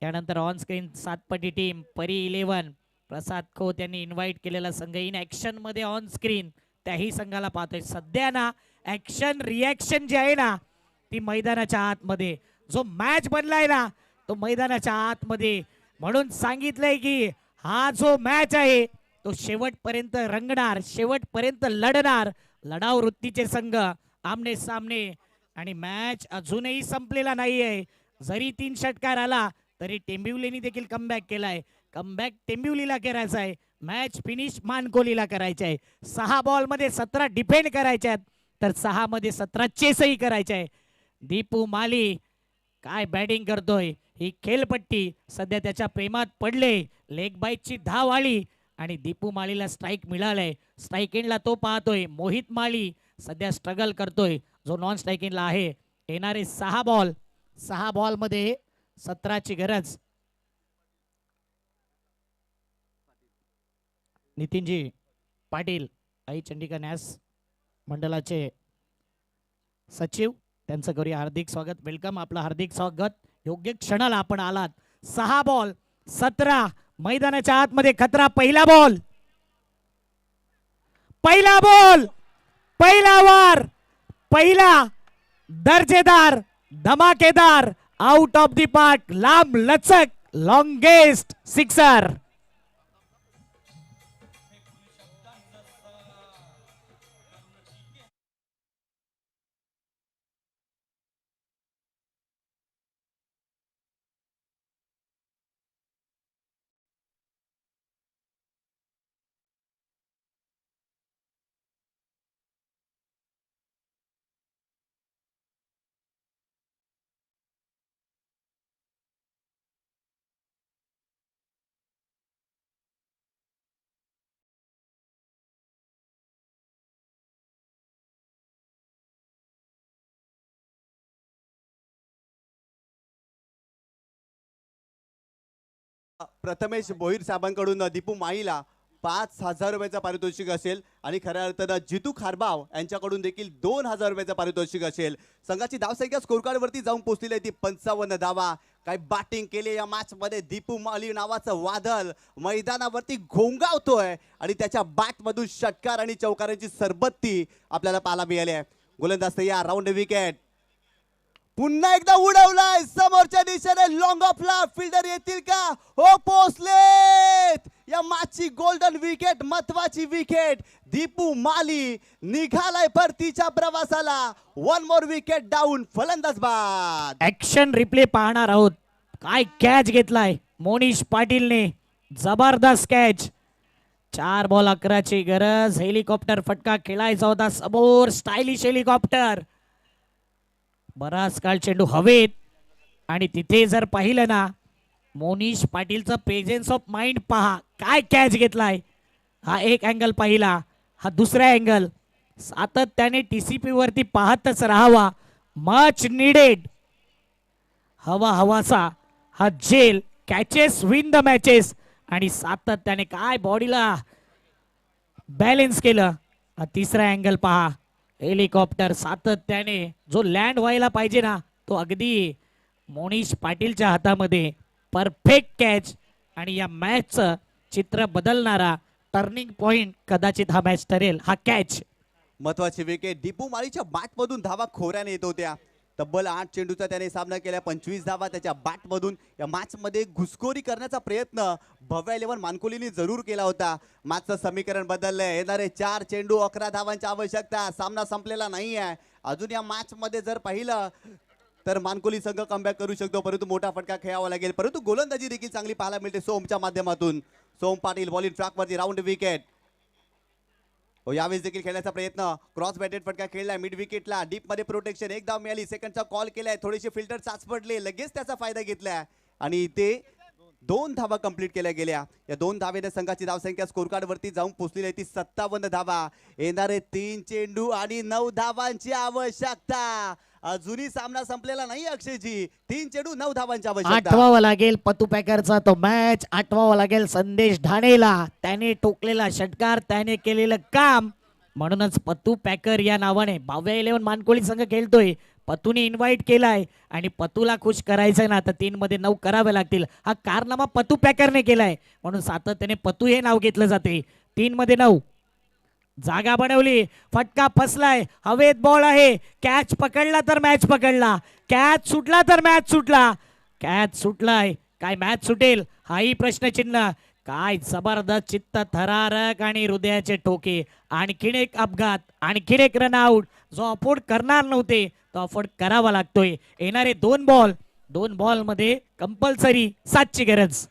यानंतर ऑन स्क्रीन 7 पटी टीम परी 11 प्रसाद खोत यांनी इन्व्हाइट केलेला संघ इन ऍक्शन मध्ये ऑन स्क्रीन त्याही संघाला पाहतोय. सध्या ना ऍक्शन रिॲक्शन जे आहे ना ती मैदानाच्या आतमध्ये, जो मॅच बनलाय ना तो मैदानाच्या आतमध्ये. म्हणून सांगितलंय की हा जो मॅच आहे तो शेवटपर्यंत रंगणार, शेवटपर्यंत लढणार. लढाऊ वृत्तीचे संघ आमने सामने आणि मॅच अजूनही संपलेला नाहीये. जरी 3 षटकार आला तरी टेंबिवलीने देखील कमबॅक केलाय. कमबॅक टेंबिवलीला करायचा आहे, मॅच फिनिश मानकोलीला करायचे आहे. 6 बॉल मध्ये 17 डिफेंड करायचे आहेत तर 6 मध्ये 17 चेसही करायचे आहे. दीपू माली काय बॅटिंग करतोय. ही खेळपट्टी सध्या त्याच्या प्रेमात पडले. लेग बाईटची धाव आली आणि दीपू मालीला स्ट्राईक मिळालंय. स्ट्राईक एंडला तो पाहतोय. मोहित माली सध्या स्ट्रगल करतोय जो नॉन स्ट्राईक एंडला आहे. येणारे 6 बॉल मध्ये 17ची गरज. नितीनजी पाटील आई चंडिका न्यास मंडळाचे सचिव, त्यांचं करूया हार्दिक स्वागत. वेलकम, आपलं हार्दिक स्वागत. योग्य क्षणाला आपण आलात. 6 बॉल 17 मैदानाच्या आतमध्ये खतरा. पहिला बॉल पहिला वार, पहिला दर्जेदार धमाकेदार आउट ऑफ दी पार्क, लांब लचक लॉंगेस्ट सिक्सर. प्रथमेश भोईर साहेबांकडून दीपू माईला 5000 रुपयाचं पारितोषिक असेल आणि खऱ्या अर्थानं जितू खारबाव यांच्याकडून देखील 2000 रुपयाचं पारितोषिक असेल. संघाची धावसंख्या स्कोर कार्ड वरती जाऊन पोहोचलेली आहे ती 55 धावा. काय बॅटिंग केली या मॅच मध्ये. दीपू माली नावाचं वादळ मैदानावरती घोंगावतोय आणि त्याच्या बॅट मधून षटकार आणि चौकारांची सरबत्ती आपल्याला पाहायला मिळाली आहे. गोलंदाज तयार, राऊंड विकेट पुन्हा एकदा उडवलाय समोरच्या दिशेने. लॉंग ऑफला फिल्डर येतील का? हो, पोहोचलेत. या मॅचची गोल्डन विकेट, महत्वाची विकेट. दीपू माली निघालाय परतीच्या प्रवासाला. 1 मोर विकेट डाऊन, फलंदाज बाद. ऍक्शन रिप्ले पाहणार आहोत. काय कॅच घेतलाय मोनिश पाटीलने, जबरदस्त कॅच. 4 बॉल 11ची गरज. हेलिकॉप्टर फटका खेळायचा होता समोर, स्टायलिश हेलिकॉप्टर. बराच काळ चेंडू हवेत आणि तिथे जर पाहिलं ना मोनिश पाटीलचं प्रेझेन्स ऑफ माइंड पहा. काय कॅच घेतलाय. हा एक अँगल पाहिला, हा दुसरा अँगल. सातत्याने TCP वरती पाहतच राहावा. Much needed. हवासा हा जेल कॅचेस विन द मॅचेस आणि सातत्याने काय बॉडीला बॅलेन्स केलं. हा तिसरा अँगल पहा, हेलिकॉप्टर सातत्याने जो लँड व्हायला पाहिजे ना तो अगदी मोनिश पाटीलच्या हातामध्ये. परफेक्ट कॅच आणि या मॅचचं चित्र बदलणारा टर्निंग पॉइंट कदाचित हा मॅच ठरेल. हा कॅच महत्वाची विकेट. दीपू माळीच्या बॅटमधून धावा खोऱ्याने येत होत्या. तब्बल 8 चेंडूचा त्याने सामना केला. 25 धावा त्याच्या बॅटमधून. या मॅचमध्ये घुसखोरी करण्याचा प्रयत्न भव्य 11 मानकोलीने जरूर केला होता. मॅचचं समीकरण बदललंय. येणारे 4 चेंडू 11 धावांची आवश्यकता. सामना संपलेला नाही आहे अजून. या मॅचमध्ये जर पाहिलं तर मानकोली संघ कमबॅक करू शकतो, परंतु मोठा फटका खेळावा लागेल. परंतु गोलंदाजी देखील चांगली पाहायला मिळते सोमच्या माध्यमातून. सोम पाटील बॉलिंग ट्रॅकवरती राऊंड विकेट. यावेळेस देखील खेळण्याचा प्रयत्न. क्रॉस बॅटेड फटका खेळलाय मिड विकेटला. डीप मध्ये प्रोटेक्शन. एक धाव मिळाली. सेकंडचा कॉल केलाय. थोडेसे फिल्टर चाच पडले. लगेच त्याचा फायदा घेतलाय आणि इथे 2 धावा कंप्लीट केल्या गेल्या. या 2 धावेने संघाची धावसंख्या स्कोर कार्ड वरती जाऊन पोहोचलेली आहे ती 57 धावा. येणारे 3 चेंडू आणि 9 धावांची आवश्यकता. अजूनही सामना संपलेला नाही अक्षयजी. 3 चेंडू 9 धावांची आवश्यकता. आठवावा लागेल पतू पॅकरचा तो मॅच. आठवावा लागेल संदेश ढाणेला. त्याने टोकलेला षटकार, त्याने केलेलं काम. म्हणूनच पतू पॅकर या नावाने भव्य 11 मानकोळी संघ खेळतोय. पतूने इन्व्हाइट केलाय आणि पतूला खुश करायचंय ना तर 3 मध्ये 9 करावे लागतील. हा कारनामा पतू पॅकरने केलाय म्हणून सातत्याने पतू हे नाव घेतलं जाते. 3 मध्ये 9 जागा बनवली. फटका फसलाय. हवेत बॉल आहे. कॅच पकडला तर मॅच पकडला. कॅच सुटला तर मॅच सुटला. कॅच सुटलाय. काय मॅच सुटेल हाही प्रश्नचिन्ह. काय जबरदस्त चित्त थरारक आणि हृदयाचे ठोके. आणखीन एक अपघात, आणखीन एक रनआउट. जो अफोर्ड करणार नव्हते तो अफोर्ड करावा लागतोय. येणारे 2 बॉल मध्ये कंपल्सरी 7ची गरज.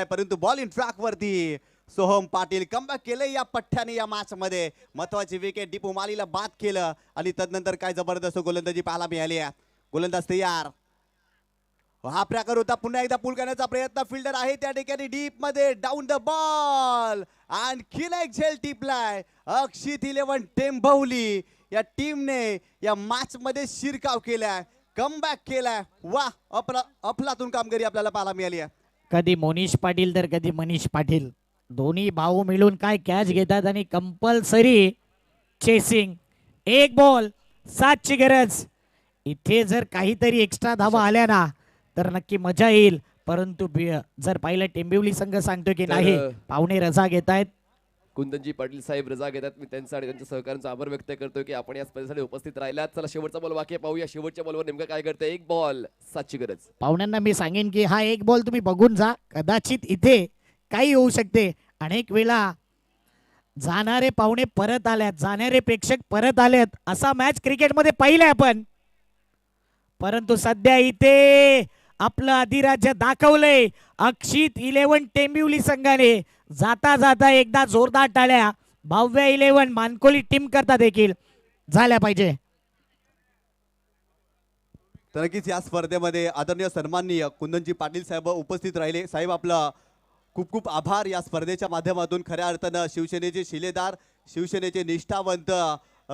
परंतु बॉलिंग ट्रॅक वरती सोहम पाटील कमबॅक केले या पठ्ठ्याने. या मॅच मध्ये महत्वाची विकेट. दीपू मालीला बाद केलं आणि तदनंतर काय जबरदस्त गोलंदाजी पाहायला मिळाली आहे. गोलंदाज तयार. हा प्रकार होता. पुन्हा एकदा पूल करण्याचा प्रयत्न. फिल्डर आहे त्या ठिकाणी डीप मध्ये. Down the ball. आणखीन एक झेल टिपलाय. अक्षित 11 टेंभवली या टीमने या मॅच मध्ये शिरकाव केलाय. कमबॅक केलाय. वा अफलातून कामगिरी आपल्याला पाहायला मिळाली आहे. कधी मोनिश पाटील तर कधी मनीष पाटील. दोन्ही भाऊ मिळून काय कॅच घेतात आणि कंपल्सरी चेसिंग. 1 बॉल 7ची गरज. इथे जर काहीतरी एक्स्ट्रा धावा आल्या ना तर नक्की मजा येईल. परंतु जर पाहिलं टेंबिवली संघ सांगतो की नाही पाहुणे रजा घेतायत. कुंदनजी पाटील साहेब रजा घेतात. मी त्यांचा आणि त्यांच्या सहकाऱ्यांचा आभार व्यक्त करतो की आपण या स्पर्धेसाठी उपस्थित राहिलात. चला शेवटचा बॉल वाक्य पाहूया. शेवटच्या बॉलवर नेमकं काय करतं. 1 बॉल 7ची गरज. पाहुण्यांना मी सांगेन की हा 1 बॉल तुम्ही बघून जा. कदाचित इथे काही होऊ शकते. अनेक वेळा जाणारे पाहुणे परत आल्यात, जाणारे प्रेक्षक परत आलेत असा मॅच क्रिकेटमध्ये पाहिलंय आपण. परंतु सध्या इथे आपलं अधिराज्य दाखवलंय अक्षित 11 टेंबिवली संघाने. जाता जाता एकदा जोरदार टाळ्या भव्य 11 मानकोली टीम करता देखील झाल्या पाहिजे. तर नक्कीच या स्पर्धेमध्ये आदरणीय सन्माननीय कुंदनजी पाटील साहेब उपस्थित राहिले. साहेब आपला खूप खूप आभार. या स्पर्धेच्या माध्यमातून खऱ्या अर्थानं शिवसेनेचे शिलेदार, शिवसेनेचे निष्ठावंत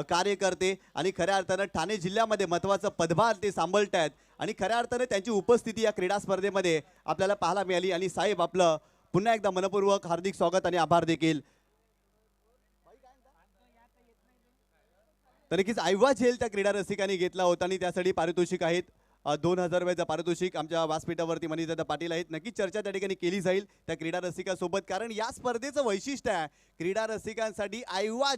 कार्यकर्ते आणि खऱ्या अर्थानं ठाणे जिल्ह्यामध्ये महत्त्वाचं पदभार ते सांभाळत आहेत आणि खऱ्या अर्थानं त्यांची उपस्थिती या क्रीडा स्पर्धेमध्ये आपल्याला पाहायला मिळाली. आणि साहेब आपलं पुन्हा एकदा मनपूर्वक हार्दिक स्वागत आणि आभार देखील. तर नक्कीच आयवा झेल त्या क्रीडा रसिकांनी घेतला होता आणि त्यासाठी पारितोषिक आहेत 2,000 रुपयाचं पारितोषिक आमच्या व्यासपीठावरती मनीदादा पाटील आहेत. नक्कीच चर्चा त्या ठिकाणी केली जाईल त्या क्रीडा रसिकासोबत, कारण या स्पर्धेचं वैशिष्ट्य आहे क्रीडा रसिकांसाठी ऐवजी